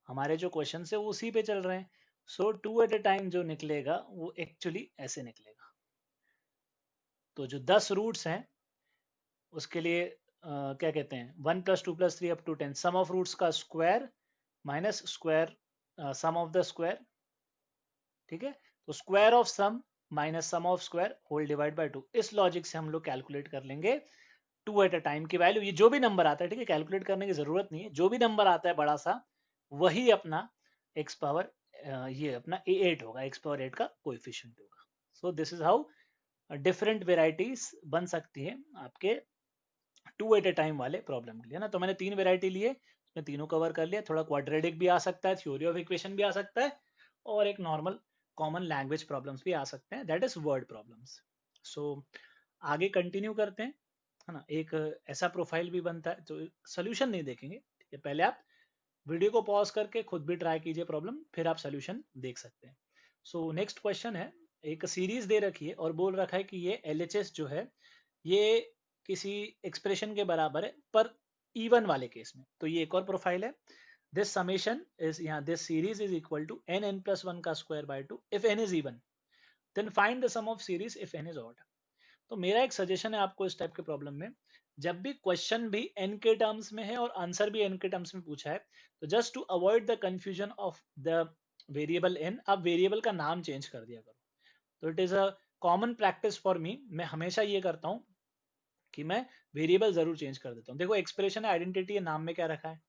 हमारे जो क्वेश्चन है वो उसी पे चल रहे हैं. सो 2 एट अ टाइम जो निकलेगा वो एक्चुअली ऐसे निकलेगा. तो जो 10 रूट्स हैं उसके लिए क्या कहते हैं, 1 + 2 + 3 up to 10, sum of roots का square minus square sum of the square. ठीक है. तो square of sum minus sum of square whole divide by 2. इस लॉजिक से हम लोग कैलकुलेट कर लेंगे 2 एट अ टाइम की वैल्यू. ये जो भी नंबर आता है, ठीक है, कैलकुलेट करने की जरूरत नहीं है, जो भी नंबर आता है बड़ा सा वही अपना x पावर ये अपना a8 होगा, x पावर 8 का कोएफिशिएंट होगा. सो this is how different varieties बन सकती है आपके 2 एट अ टाइम वाले प्रॉब्लम के लिए ना. तो मैंने 3 वेराइटी लिए, उसमें तीनों कवर कर लिया. थोड़ा क्वाड्रेटिक भी आ सकता है, थ्योरी ऑफ इक्वेशन भी आ सकता है, और एक नॉर्मल कॉमन लैंग्वेज प्रॉब्लम्स भी आ सकते हैं, दैट इज वर्ड प्रॉब्लम्स. सो आगे कंटिन्यू करते हैं, है ना. एक ऐसा प्रोफाइल भी बनता है जो सोल्यूशन नहीं देखेंगे, ठीक है. पहले आप वीडियो को पॉज करके खुद भी ट्राई कीजिए प्रॉब्लम, फिर आप सोल्यूशन देख सकते हैं. सो नेक्स्ट क्वेश्चन है, एक सीरीज दे रखी है और बोल रखा है कि ये LHS जो है ये किसी एक्सप्रेशन के बराबर है पर इवन वाले केस में. तो ये एक और प्रोफाइल है. दिस समेशन इज यहाँ this series is equal to n+1 का square by 2 if n is even, then find the sum of series if n is odd. तो मेरा एक सजेशन है आपको इस टाइप के प्रॉब्लम में, जब भी क्वेश्चन भी n के टर्म्स में है और आंसर भी n के टर्म्स में पूछा है, तो just to avoid the confusion of the variable n, आप वेरिएबल का नाम चेंज कर दिया करो. तो it is a common practice for me, मैं हमेशा ये करता हूँ कि मैं वेरिएबल जरूर चेंज कर देता हूँ. देखो एक्सप्रेशन आइडेंटिटी नाम में क्या रखा है,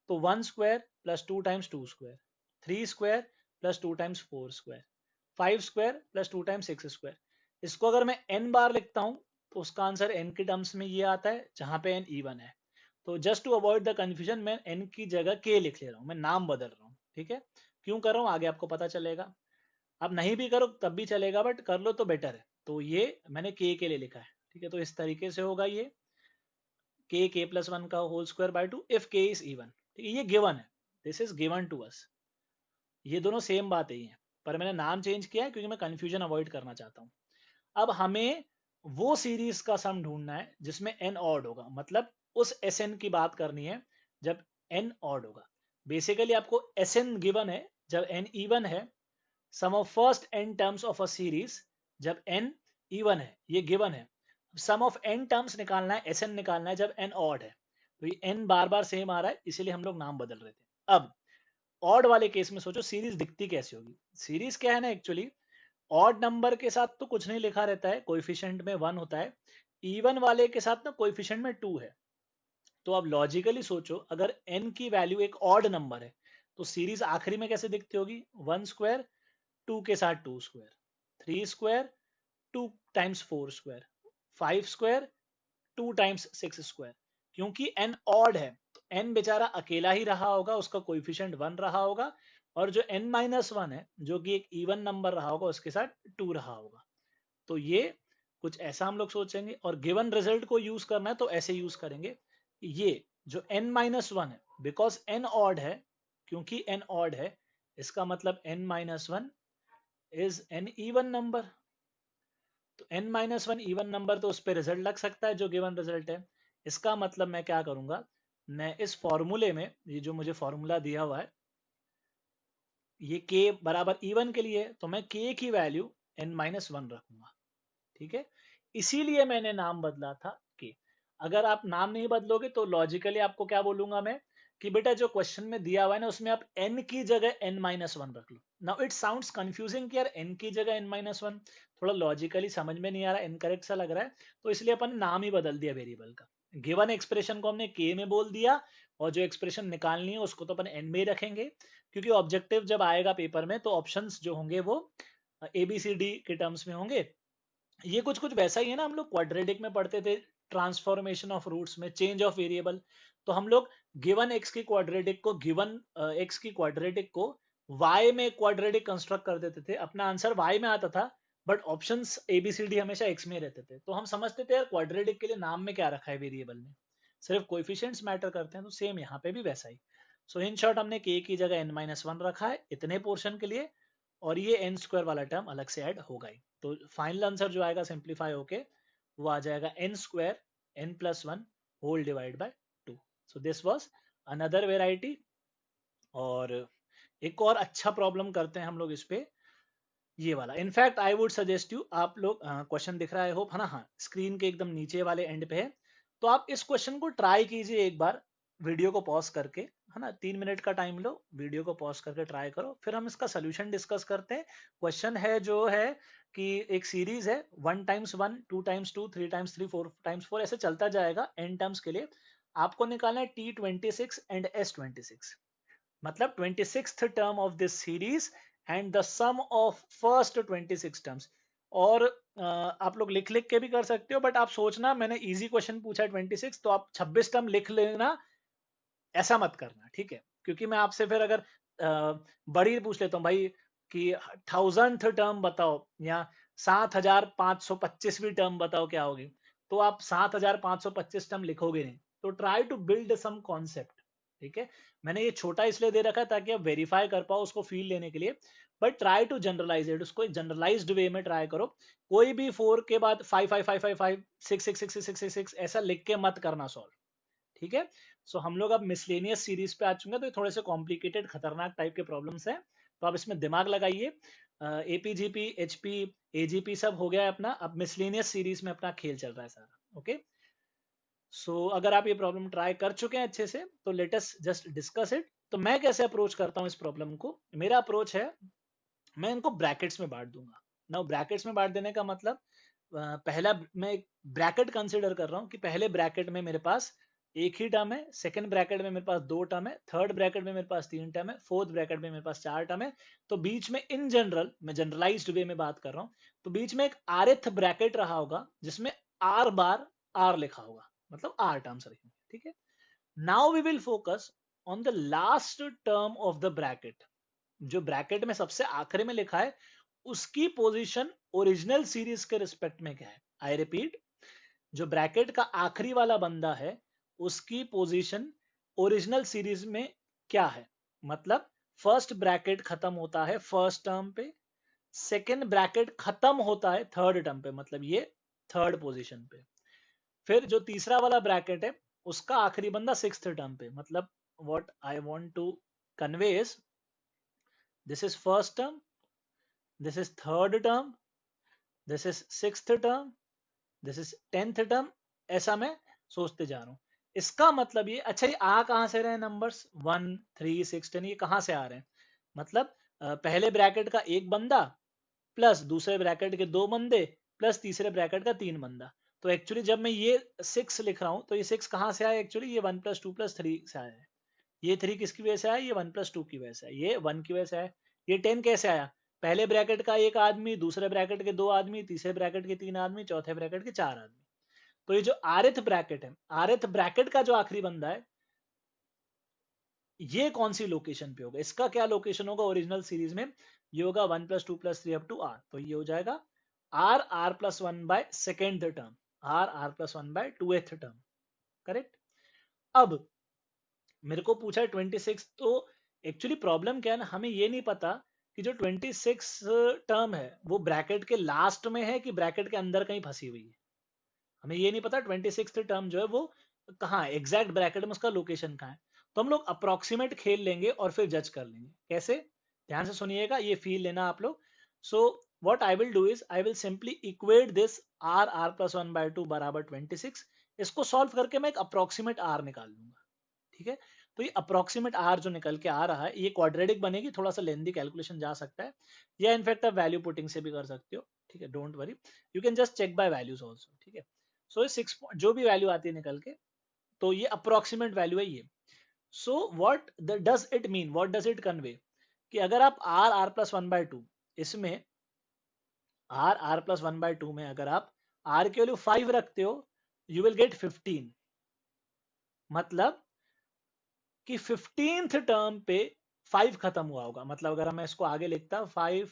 तो 1 square + 2 × 2 square, 3 square + 2 × 4 square, 5 square + 2 × 6 square. इसको अगर मैं n बार लिखता हूँ तो उसका आंसर n के टर्म्स में ये आता है जहां पे n इवन है. तो just to avoid the confusion मैं n की जगह k लिख ले रहा हूँ, मैं नाम बदल रहा हूँ. ठीक है. क्यों कर रहा हूँ आगे आपको पता चलेगा. आप नहीं भी करो तब भी चलेगा, बट कर लो तो बेटर है. तो ये मैंने k के लिए लिखा है. ठीक है. तो इस तरीके से होगा ये k+1 का whole square by 2 if k is even. ये गिवन है, this is given to us. ये दोनों सेम बात ही है, पर मैंने नाम चेंज किया है क्योंकि मैं कंफ्यूजन अवॉइड करना चाहता हूँ. अब हमें वो सीरीज का सम ढूंढना है जिसमें n ऑड होगा, मतलब उस Sn की बात करनी है जब n ऑड होगा. बेसिकली आपको Sn गिवन है जब n इवन है, sum of first n terms of a series जब n इवन है, ये गिवन है. सम ऑफ n टर्म्स निकालना है, Sn निकालना है जब n ऑड है. तो ये n बार बार सेम आ रहा है इसीलिए हम लोग नाम बदल रहे थे. अब ऑड वाले केस में सोचो सीरीज दिखती कैसी होगी. सीरीज क्या है ना, एक्चुअली ऑड नंबर के साथ तो कुछ नहीं लिखा रहता है, कोएफिशिएंट में 1 होता है. इवन वाले के साथ ना कोएफिशिएंट में 2 है. तो अब लॉजिकली सोचो अगर n की वैल्यू एक ऑड नंबर है तो सीरीज आखिरी में कैसे दिखती होगी, 1 स्क्वायर 2 के साथ 2 square, 3 square 2 × 4 square, 5 square 2 × 6 square. क्योंकि n ऑड है तो n बेचारा अकेला ही रहा होगा, उसका कोएफिशिएंट 1 रहा होगा, और जो n-1 है जो कि एक इवन नंबर रहा होगा उसके साथ 2 रहा होगा। तो ये कुछ ऐसा हम लोग सोचेंगे, और गिवन रिजल्ट को यूज करना है तो ऐसे यूज करेंगे। ये जो n-1 है, बिकॉज n ऑड है, क्योंकि n ऑड है, इसका मतलब n-1 is an even number. तो n-1 इवन नंबर, तो उस पर रिजल्ट लग सकता है जो गिवन रिजल्ट है। इसका मतलब मैं क्या करूंगा, मैं इस फॉर्मूले में, ये जो मुझे फॉर्मूला दिया हुआ है, ये k बराबर इवन के लिए, तो मैं k की वैल्यू n-1 रखूंगा। ठीक है, इसीलिए मैंने नाम बदला था k। अगर आप नाम नहीं बदलोगे तो लॉजिकली आपको क्या बोलूंगा मैं, कि बेटा जो क्वेश्चन में दिया हुआ है ना उसमें आप n की जगह n-1 रख लो। नाउ इट साउंड्स कंफ्यूजिंग कि यार n की जगह n-1, थोड़ा लॉजिकली समझ में नहीं आ रहा, इनकरेक्ट सा लग रहा है, तो इसलिए अपन नाम ही बदल दिया वेरिएबल का। गिवन एक्सप्रेशन को हमने k में बोल दिया, और जो एक्सप्रेशन निकालनी है उसको तो अपन n में ही रखेंगे, क्योंकि ऑब्जेक्टिव जब आएगा पेपर में तो ऑप्शंस जो होंगे वो ABCD के टर्म्स में होंगे। ये कुछ कुछ वैसा ही है ना, हम लोग क्वाड्रेटिक में पढ़ते थे, ट्रांसफॉर्मेशन ऑफ रूट्स में चेंज ऑफ वेरिएबल। तो हम लोग गिवन एक्स की क्वाड्रेटिक को, गिवन एक्स की क्वाड्रेटिक को वाई में क्वाड्रेटिक कंस्ट्रक्ट कर देते थे, अपना आंसर वाई में आता था, बट ऑप्शंस ABCD हमेशा एक्स में रहते थे। तो हम समझते थे यार क्वाड्रेटिक के लिए नाम में क्या रखा है वेरिएबल में, सिर्फ कोएफिशिएंट्स मैटर करते हैं। तो सेम यहाँ पे भी वैसा ही। सो इन शॉर्ट हमने k की जगह n-1 रखा है इतने पोर्शन के लिए, और ये n स्क्वायर वाला टर्म अलग से ऐड होगा ही। तो फाइनल आंसर जो आएगा सिंप्लीफाई होके वो आ जाएगा n square n+1 whole divide by 2। So this was another variety. और एक और अच्छा प्रॉब्लम करते हैं हम लोग इस पे, ये वाला। In fact I would suggest you, आप लोग क्वेश्चन दिख रहा है होप है ना, हाँ स्क्रीन के एकदम नीचे वाले एंड पे है, तो आप इस क्वेश्चन को ट्राई कीजिए एक बार, वीडियो को पॉज करके, है ना, 3 मिनट का टाइम लो, वीडियो को पॉज करके ट्राई करो, फिर हम इसका सोल्यूशन डिस्कस करते हैं। क्वेश्चन है जो है कि एक सीरीज है 1 × 1 2 × 2 3 × 3 4 × 4 ऐसे चलता जाएगा n टर्म्स के लिए। आपको निकालना है T26 एंड S26, मतलब 26th term of this series and the sum of first 26 terms. और आप लोग लिख लिख के भी कर सकते हो, बट आप सोचना मैंने इजी क्वेश्चन पूछा है 26, तो आप 26 टर्म लिख लेना, ऐसा मत करना, ठीक है। क्योंकि मैं आपसे फिर अगर बड़ी पूछ लेता हूँ भाई कि 1000th टर्म बताओ या 7525वीं टर्म बताओ क्या होगी, तो आप 7525 टर्म लिखोगे नहीं। तो try to build some concept, ठीक है। मैंने ये छोटा इसलिए दे रखा है ताकि आप वेरीफाई कर पाओ उसको फील लेने के लिए, but try to generalize it, उसको एक जनरलाइज्ड वे में ट्राई करो। कोई भी 4 के बाद 5 6 6 6 6 6 6 ऐसा लिख के मत करना सॉल्व, ठीक है। सो हम लोग अब मिसलेनियस सीरीज पे आ चुके हैं, तो थोड़े से कॉम्प्लिकेटेड खतरनाक टाइप के प्रॉब्लम्स हैं, तो आप इसमें दिमाग लगाइए। APGP HP AGP सब हो गया है अपना, अब मिसलेनियस सीरीज में अपना खेल चल रहा है सारा, ओके। सो अगर आप ये प्रॉब्लम ट्राई कर चुके हैं अच्छे से तो late us just discuss it. तो मैं कैसे अप्रोच करता हूँ इस प्रॉब्लम को, मेरा अप्रोच है मैं इनको ब्रैकेट्स में बांट दूंगा ना। ब्रैकेट्स में बांट देने का मतलब पहला मैं एक ब्रैकेट कंसिडर कर रहा हूँ कि पहले ब्रैकेट में मेरे पास एक ही टर्म है, सेकंड ब्रैकेट में मेरे पास 2 टर्म है, थर्ड ब्रैकेट में मेरे पास 3 टर्म है, फोर्थ ब्रैकेट में मेरे पास 4 टर्म है। तो बीच में इन जनरल, मैं जनरलाइज्ड वे में बात कर रहा हूँ, तो बीच में एक rth ब्रैकेट रहा होगा जिसमें r बार r लिखा होगा, मतलब r टर्म्स रहेंगे, ठीक है। Now we will focus on the last term of the bracket, जो ब्रैकेट में सबसे आखिरी में लिखा है उसकी पोजीशन ओरिजिनल सीरीज के रिस्पेक्ट में क्या है। आई रिपीट, जो ब्रैकेट का आखिरी वाला बंदा है उसकी पोजीशन ओरिजिनल सीरीज में क्या है, मतलब फर्स्ट ब्रैकेट खत्म होता है फर्स्ट टर्म पे, सेकंड ब्रैकेट खत्म होता है थर्ड टर्म पे, मतलब ये थर्ड पोजीशन पे, फिर जो तीसरा वाला ब्रैकेट है उसका आखिरी बंदा सिक्स्थ टर्म पे। मतलब what I want to convey is, this is first term, this is third term, this is sixth term, this is 10th term, ऐसा मैं सोचते जा रहा हूं। इसका मतलब ये, अच्छा ये आ कहां से रहे हैं नंबर्स 1 3 6 10, ये कहां से आ रहे हैं, मतलब पहले ब्रैकेट का एक बंदा प्लस दूसरे ब्रैकेट के 2 बंदे प्लस तीसरे ब्रैकेट का 3 बंदा। तो एक्चुअली जब मैं ये 6 लिख रहा हूं तो ये 6 कहां से आया, एक्चुअली ये 1 + 2 + 3 से आया है। ये 3 किसकी वजह से आया, ये 1 + 2 की वजह से आया, ये 1 की वजह से आया। ये 10 कैसे आया, पहले ब्रैकेट का एक आदमी, दूसरे ब्रैकेट के 2 आदमी, तीसरे ब्रैकेट के 3 आदमी, चौथे ब्रैकेट के 4 आदमी। तो ये जो rth ब्रैकेट है, rth ब्रैकेट का जो आखिरी बंदा है ये कौन सी लोकेशन पे होगा, इसका क्या लोकेशन होगा ओरिजिनल सीरीज में, ये होगा 1+2+3 अप टू आर, तो ये हो जाएगा r r plus one by second term, r plus one by two eighth term, correct. अब मेरे को पूछा है 26, तो एक्चुअली प्रॉब्लम क्या है ना, हमें ये नहीं पता कि जो 26 टर्म है वो ब्रैकेट के लास्ट में है कि ब्रैकेट के अंदर कहीं फंसी हुई है, हमें ये नहीं पता 26th टर्म जो है वो कहाँ है एग्जैक्ट ब्रैकेट में, उसका लोकेशन कहाँ है। तो हम लोग अप्रोक्सीमेट खेल लेंगे और फिर जज कर लेंगे कैसे, ध्यान से सुनिएगा, ये फील लेना आप लोग। So what I will do is I will simply equate this r plus one by two बराबर 26, इसको सॉल्व करके मैं एक अप्रोक्सीमेट आर निकाल लूंगा, ठीक है। तो ये अप्रोक्सीमेट आर जो निकल के आ रहा है ये क्वाड्रेटिक बनेगी, थोड़ा सा लेंदी कैलकुलेशन जा सकता है, या इनफैक्ट आप वैल्यू पुटिंग से भी कर सकते हो, ठीक है, don't worry, you can just check by values also, ठीक है। सो 6 जो भी वैल्यू आती है निकल के, तो ये अप्रोक्सीमेट वैल्यू है ये। So what does it mean, what does it convey, कि अगर आप R plus one by two, इसमें R plus one by two में अगर आप आर की वैल्यू 5 रखते हो, यू विल गेट 15, मतलब कि 15th टर्म पे 5 खत्म हुआ होगा, मतलब अगर मैं इसको आगे लिखता 5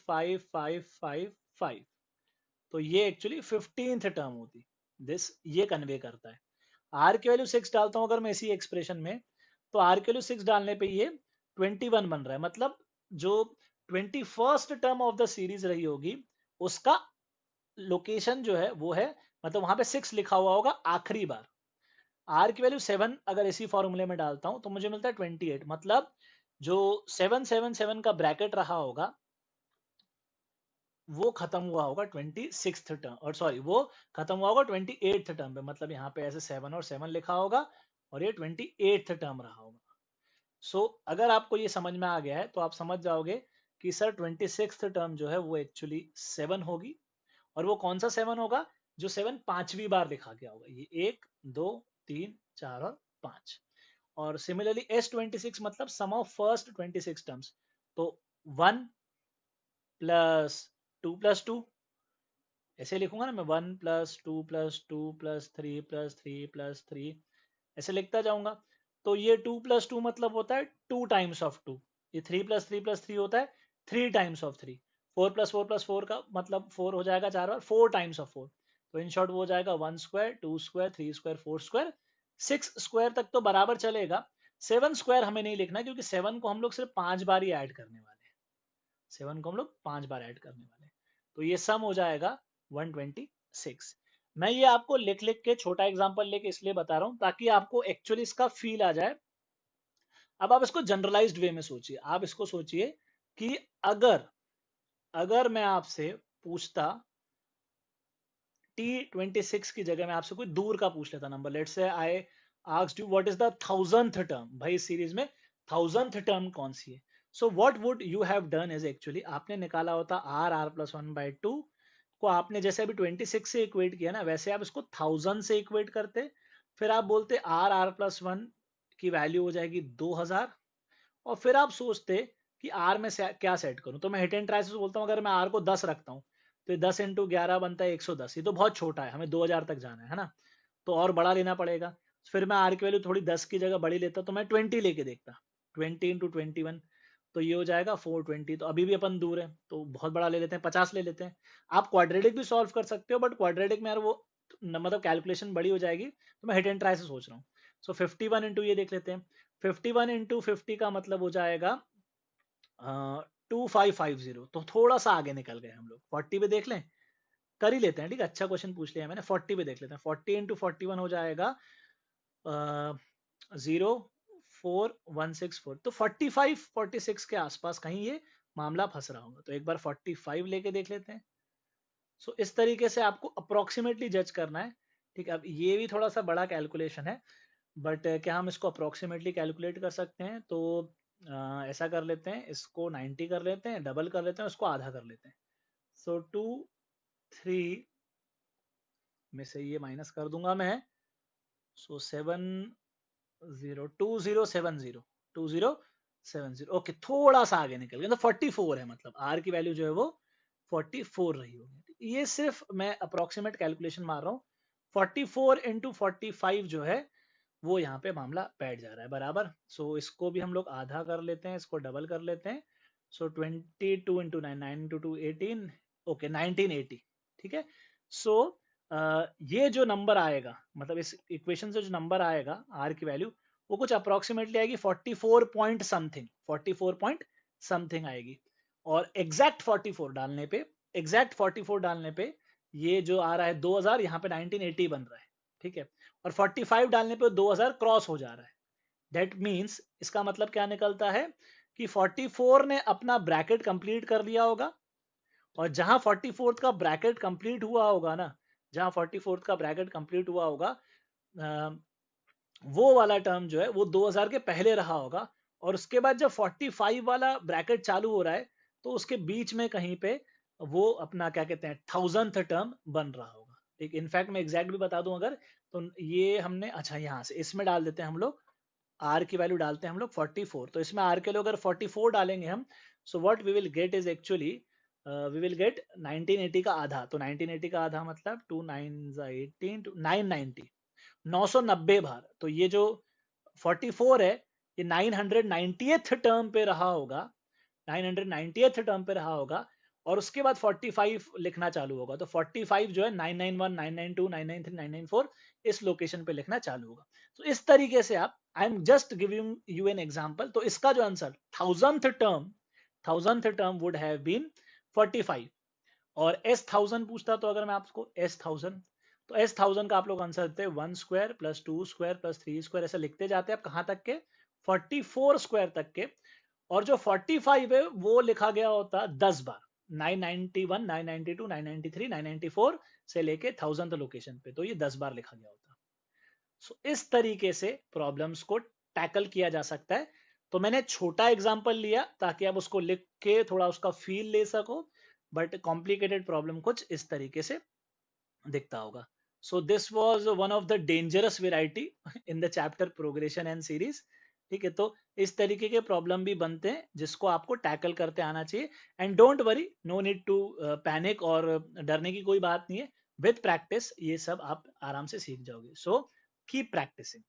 तो ये एक्चुअली 15th टर्म होती, दिस ये कन्वे करता है। आर की वैल्यू 6 डालता हूं अगर मैं इसी एक्सप्रेशन में, तो आर की वैल्यू 6 डालने पे ये 21 बन रहा है, मतलब जो 21st term of the series रही होगी उसका लोकेशन जो है वो है, मतलब वहां पे 6 लिखा हुआ होगा आखिरी बार। आर की वैल्यू 7 अगर इसी फॉर्मूले में डालता हूं तो मुझे मिलता है 28, मतलब जो 777 का ब्रैकेट रहा होगा वो खत्म हुआ होगा 26th टर्म, और सॉरी वो खत्म हुआ होगा 28th टर्म पे, मतलब यहाँ पे ऐसे 7 और 7 लिखा होगा और ये 28th टर्म रहा होगा। सो अगर आपको ये समझ में आ गया है तो आप समझ जाओगे कि सर 26th टर्म जो है वो एक्चुअली 7 होगी, और वो कौन सा 7 होगा, जो 7 पांचवी बार लिखा गया होगा, ये 1 2 3 4 और 5। और सिमिलरली S26 मतलब सम ऑफ फर्स्ट 26 टर्म्स, तो 1 प्लस 2 ऐसे लिखूंगा ना मैं, 1+2+2+3+3+3 ऐसे लिखता जाऊंगा। तो ये 2+2 मतलब होता है 2 टाइम्स ऑफ 2, ये 3+3+3 होता है 3 टाइम्स ऑफ 3, 4+4+4 का मतलब 4 हो जाएगा 4 बार, 4 टाइम्स ऑफ 4, तो इन शॉर्ट वो हो जाएगा 1 square 2 square 3 square 4 square, 6 square तक तो बराबर चलेगा। 7 स्क्वायर हमें नहीं लिखना क्योंकि 7 को हम लोग सिर्फ 5 बार ही ऐड करने वाले हैं, 7 को हम लोग 5 बार ऐड करने वाले हैं, तो ये सम हो जाएगा 126। मैं ये आपको लिख लिख के छोटा एग्जांपल लेके इसलिए बता रहा हूं ताकि आपको एक्चुअली इसका फील आ जाए। अब आप इसको जनरलाइज्ड वे में सोचिए, आप इसको सोचिए कि अगर अगर मैं आपसे पूछता T26 की जगह मैं आपसे कोई दूर का पूछ लेता number, let's say I asked you what is the 1000th term, भाई इस सीरीज में 1000th टर्म कौन सी है। So what would you have done is actually आपने निकाला होता r plus one by two को, आपने जैसे अभी 26 से इक्वेट किया ना वैसे आप इसको 1000 से इक्वेट करते, फिर आप बोलते आर प्लस वन की वैल्यू हो जाएगी 2000, और फिर आप सोचते कि आर में क्या सेट करूं, तो मैं हिट एंड ट्राई से बोलता हूं अगर मैं आर को 10 रखता हूं तो 10 × 11 बनता है 110, ये तो बहुत छोटा है, हमें 2000 तक जाना है ना, तो और बड़ा लेना पड़ेगा। फिर मैं आर की वैल्यू थोड़ी 10 की जगह बड़ी लेता तो मैं 20 लेके देखता, 20 × 21, तो ये हो जाएगा 420, तो अभी भी अपन दूर है तो बहुत बड़ा ले लेते हैं, 50 ले लेते हैं। आप क्वाड्रेटिक भी सॉल्व कर सकते हो बट क्वाड्रेटिक में यार वो मतलब कैलकुलेशन बड़ी हो जाएगी, तो मैं हिट एंड ट्राई से सोच रहा हूँ। सो 51 इंटू ये देख लेते हैं, 51 इंटू 50 का मतलब हो जाएगा 2550, तो थोड़ा सा आगे निकल गए हम लोग, 40 पे देख लें, कर ही लेते हैं, ठीक है, अच्छा क्वेश्चन पूछ लिया मैंने, 40 पे देख लेते हैं, 40 इंटू 41 हो जाएगा 04164, तो 45 46 के आसपास कहीं ये मामला फंस रहा होगा, तो एक बार 45 लेके देख लेते हैं। सो इस तरीके से आपको अप्रोक्सीमेटली जज करना है, ठीक है। अब ये भी थोड़ा सा बड़ा कैलकुलेशन है बट क्या हम इसको अप्रोक्सीमेटली कैलकुलेट कर सकते हैं, तो ऐसा कर लेते हैं, इसको 90 कर लेते हैं, डबल कर लेते हैं, उसको आधा कर लेते हैं। सो 2 3 में से ये माइनस कर दूंगा मैं, सो 2070 ओके, थोड़ा सा आगे निकल गया, तो 44 है, मतलब आर की वैल्यू जो है वो 44 रही होगी। ये सिर्फ मैं अप्रोक्सीमेट कैलकुलेशन मार रहा हूँ, 44 इंटू 45 जो है वो यहाँ पे मामला बैठ जा रहा है बराबर। सो इसको भी हम लोग आधा कर लेते हैं, इसको डबल कर लेते हैं। सो 22 इंटू 9, 9 इंटू 2 18, ओके 1980, ठीक है। सो ये जो नंबर आएगा, मतलब इस इक्वेशन से जो नंबर आएगा आर की वैल्यू, वो कुछ अप्रोक्सीमेटली आएगी 44 पॉइंट समथिंग, 44 पॉइंट समथिंग आएगी। और एग्जैक्ट 44 डालने पे, एग्जैक्ट 44 डालने पे ये जो आ रहा है 2000, यहाँ पे 1980 बन रहा है, ठीक है। और 45 डालने पे 2000 क्रॉस हो जा रहा है। दैट मीन्स इसका मतलब क्या निकलता है कि 44 ने अपना ब्रैकेट कंप्लीट कर लिया होगा, और जहां 44th का ब्रैकेट कंप्लीट हुआ होगा ना, जहां 44th का ब्रैकेट कंप्लीट हुआ होगा, वो वाला टर्म जो है वो 2000 के पहले रहा होगा। और उसके बाद जब 45 वाला ब्रैकेट चालू हो रहा है, तो उसके बीच में कहीं पे वो अपना क्या कहते हैं 1000th टर्म बन रहा होगा। ठीक, इनफैक्ट मैं एग्जैक्ट भी बता दूं अगर, तो ये हमने, अच्छा यहाँ से इसमें डाल देते हैं हम लोग, आर की वैल्यू डालते हैं हम लोग 44, तो इसमें आर के लिए अगर 44 डालेंगे हम, so what we will get is actually, we will get 1980 का आधा। तो 1980 का आधा मतलब 2 9 18 990, 990 बार। तो ये जो 44 है, ये 990th टर्म पे रहा होगा, 990th टर्म पे रहा होगा। और उसके बाद 45 लिखना चालू होगा, तो 45 जो है 991, 992, 993, 994 इस लोकेशन पे लिखना चालू होगा। तो इस तरीके से आप, I am just giving you an example. तो इसका जो answer thousandth term would have been 45। और एस थाउजेंड पूछता तो अगर मैं आपको एस थाउजेंड, तो एस थाउजेंड का आप लोग आंसर देते हैं 1 square plus 2 square plus 3 square, ऐसे लिखते जाते हैं आप कहां तक के, 44 स्क्वायर तक के। और जो 45 है वो लिखा गया होता 10 बार, 991, 992, 993, 994 से लेके 1000th लोकेशन पे, तो ये 10 बार लिखा गया होता। सो इस तरीके से प्रॉब्लम्स को टैकल किया जा सकता है। तो मैंने छोटा एग्जांपल लिया ताकि आप उसको लिख के थोड़ा उसका फील ले सको, बट कॉम्प्लिकेटेड प्रॉब्लम कुछ इस तरीके से दिखता होगा। सो this was one of the dangerous variety in the chapter progression and series. ठीक है, तो इस तरीके के प्रॉब्लम भी बनते हैं जिसको आपको टैकल करते आना चाहिए। And don't worry, no need to panic, और डरने की कोई बात नहीं है। विद प्रैक्टिस ये सब आप आराम से सीख जाओगे। So keep practising.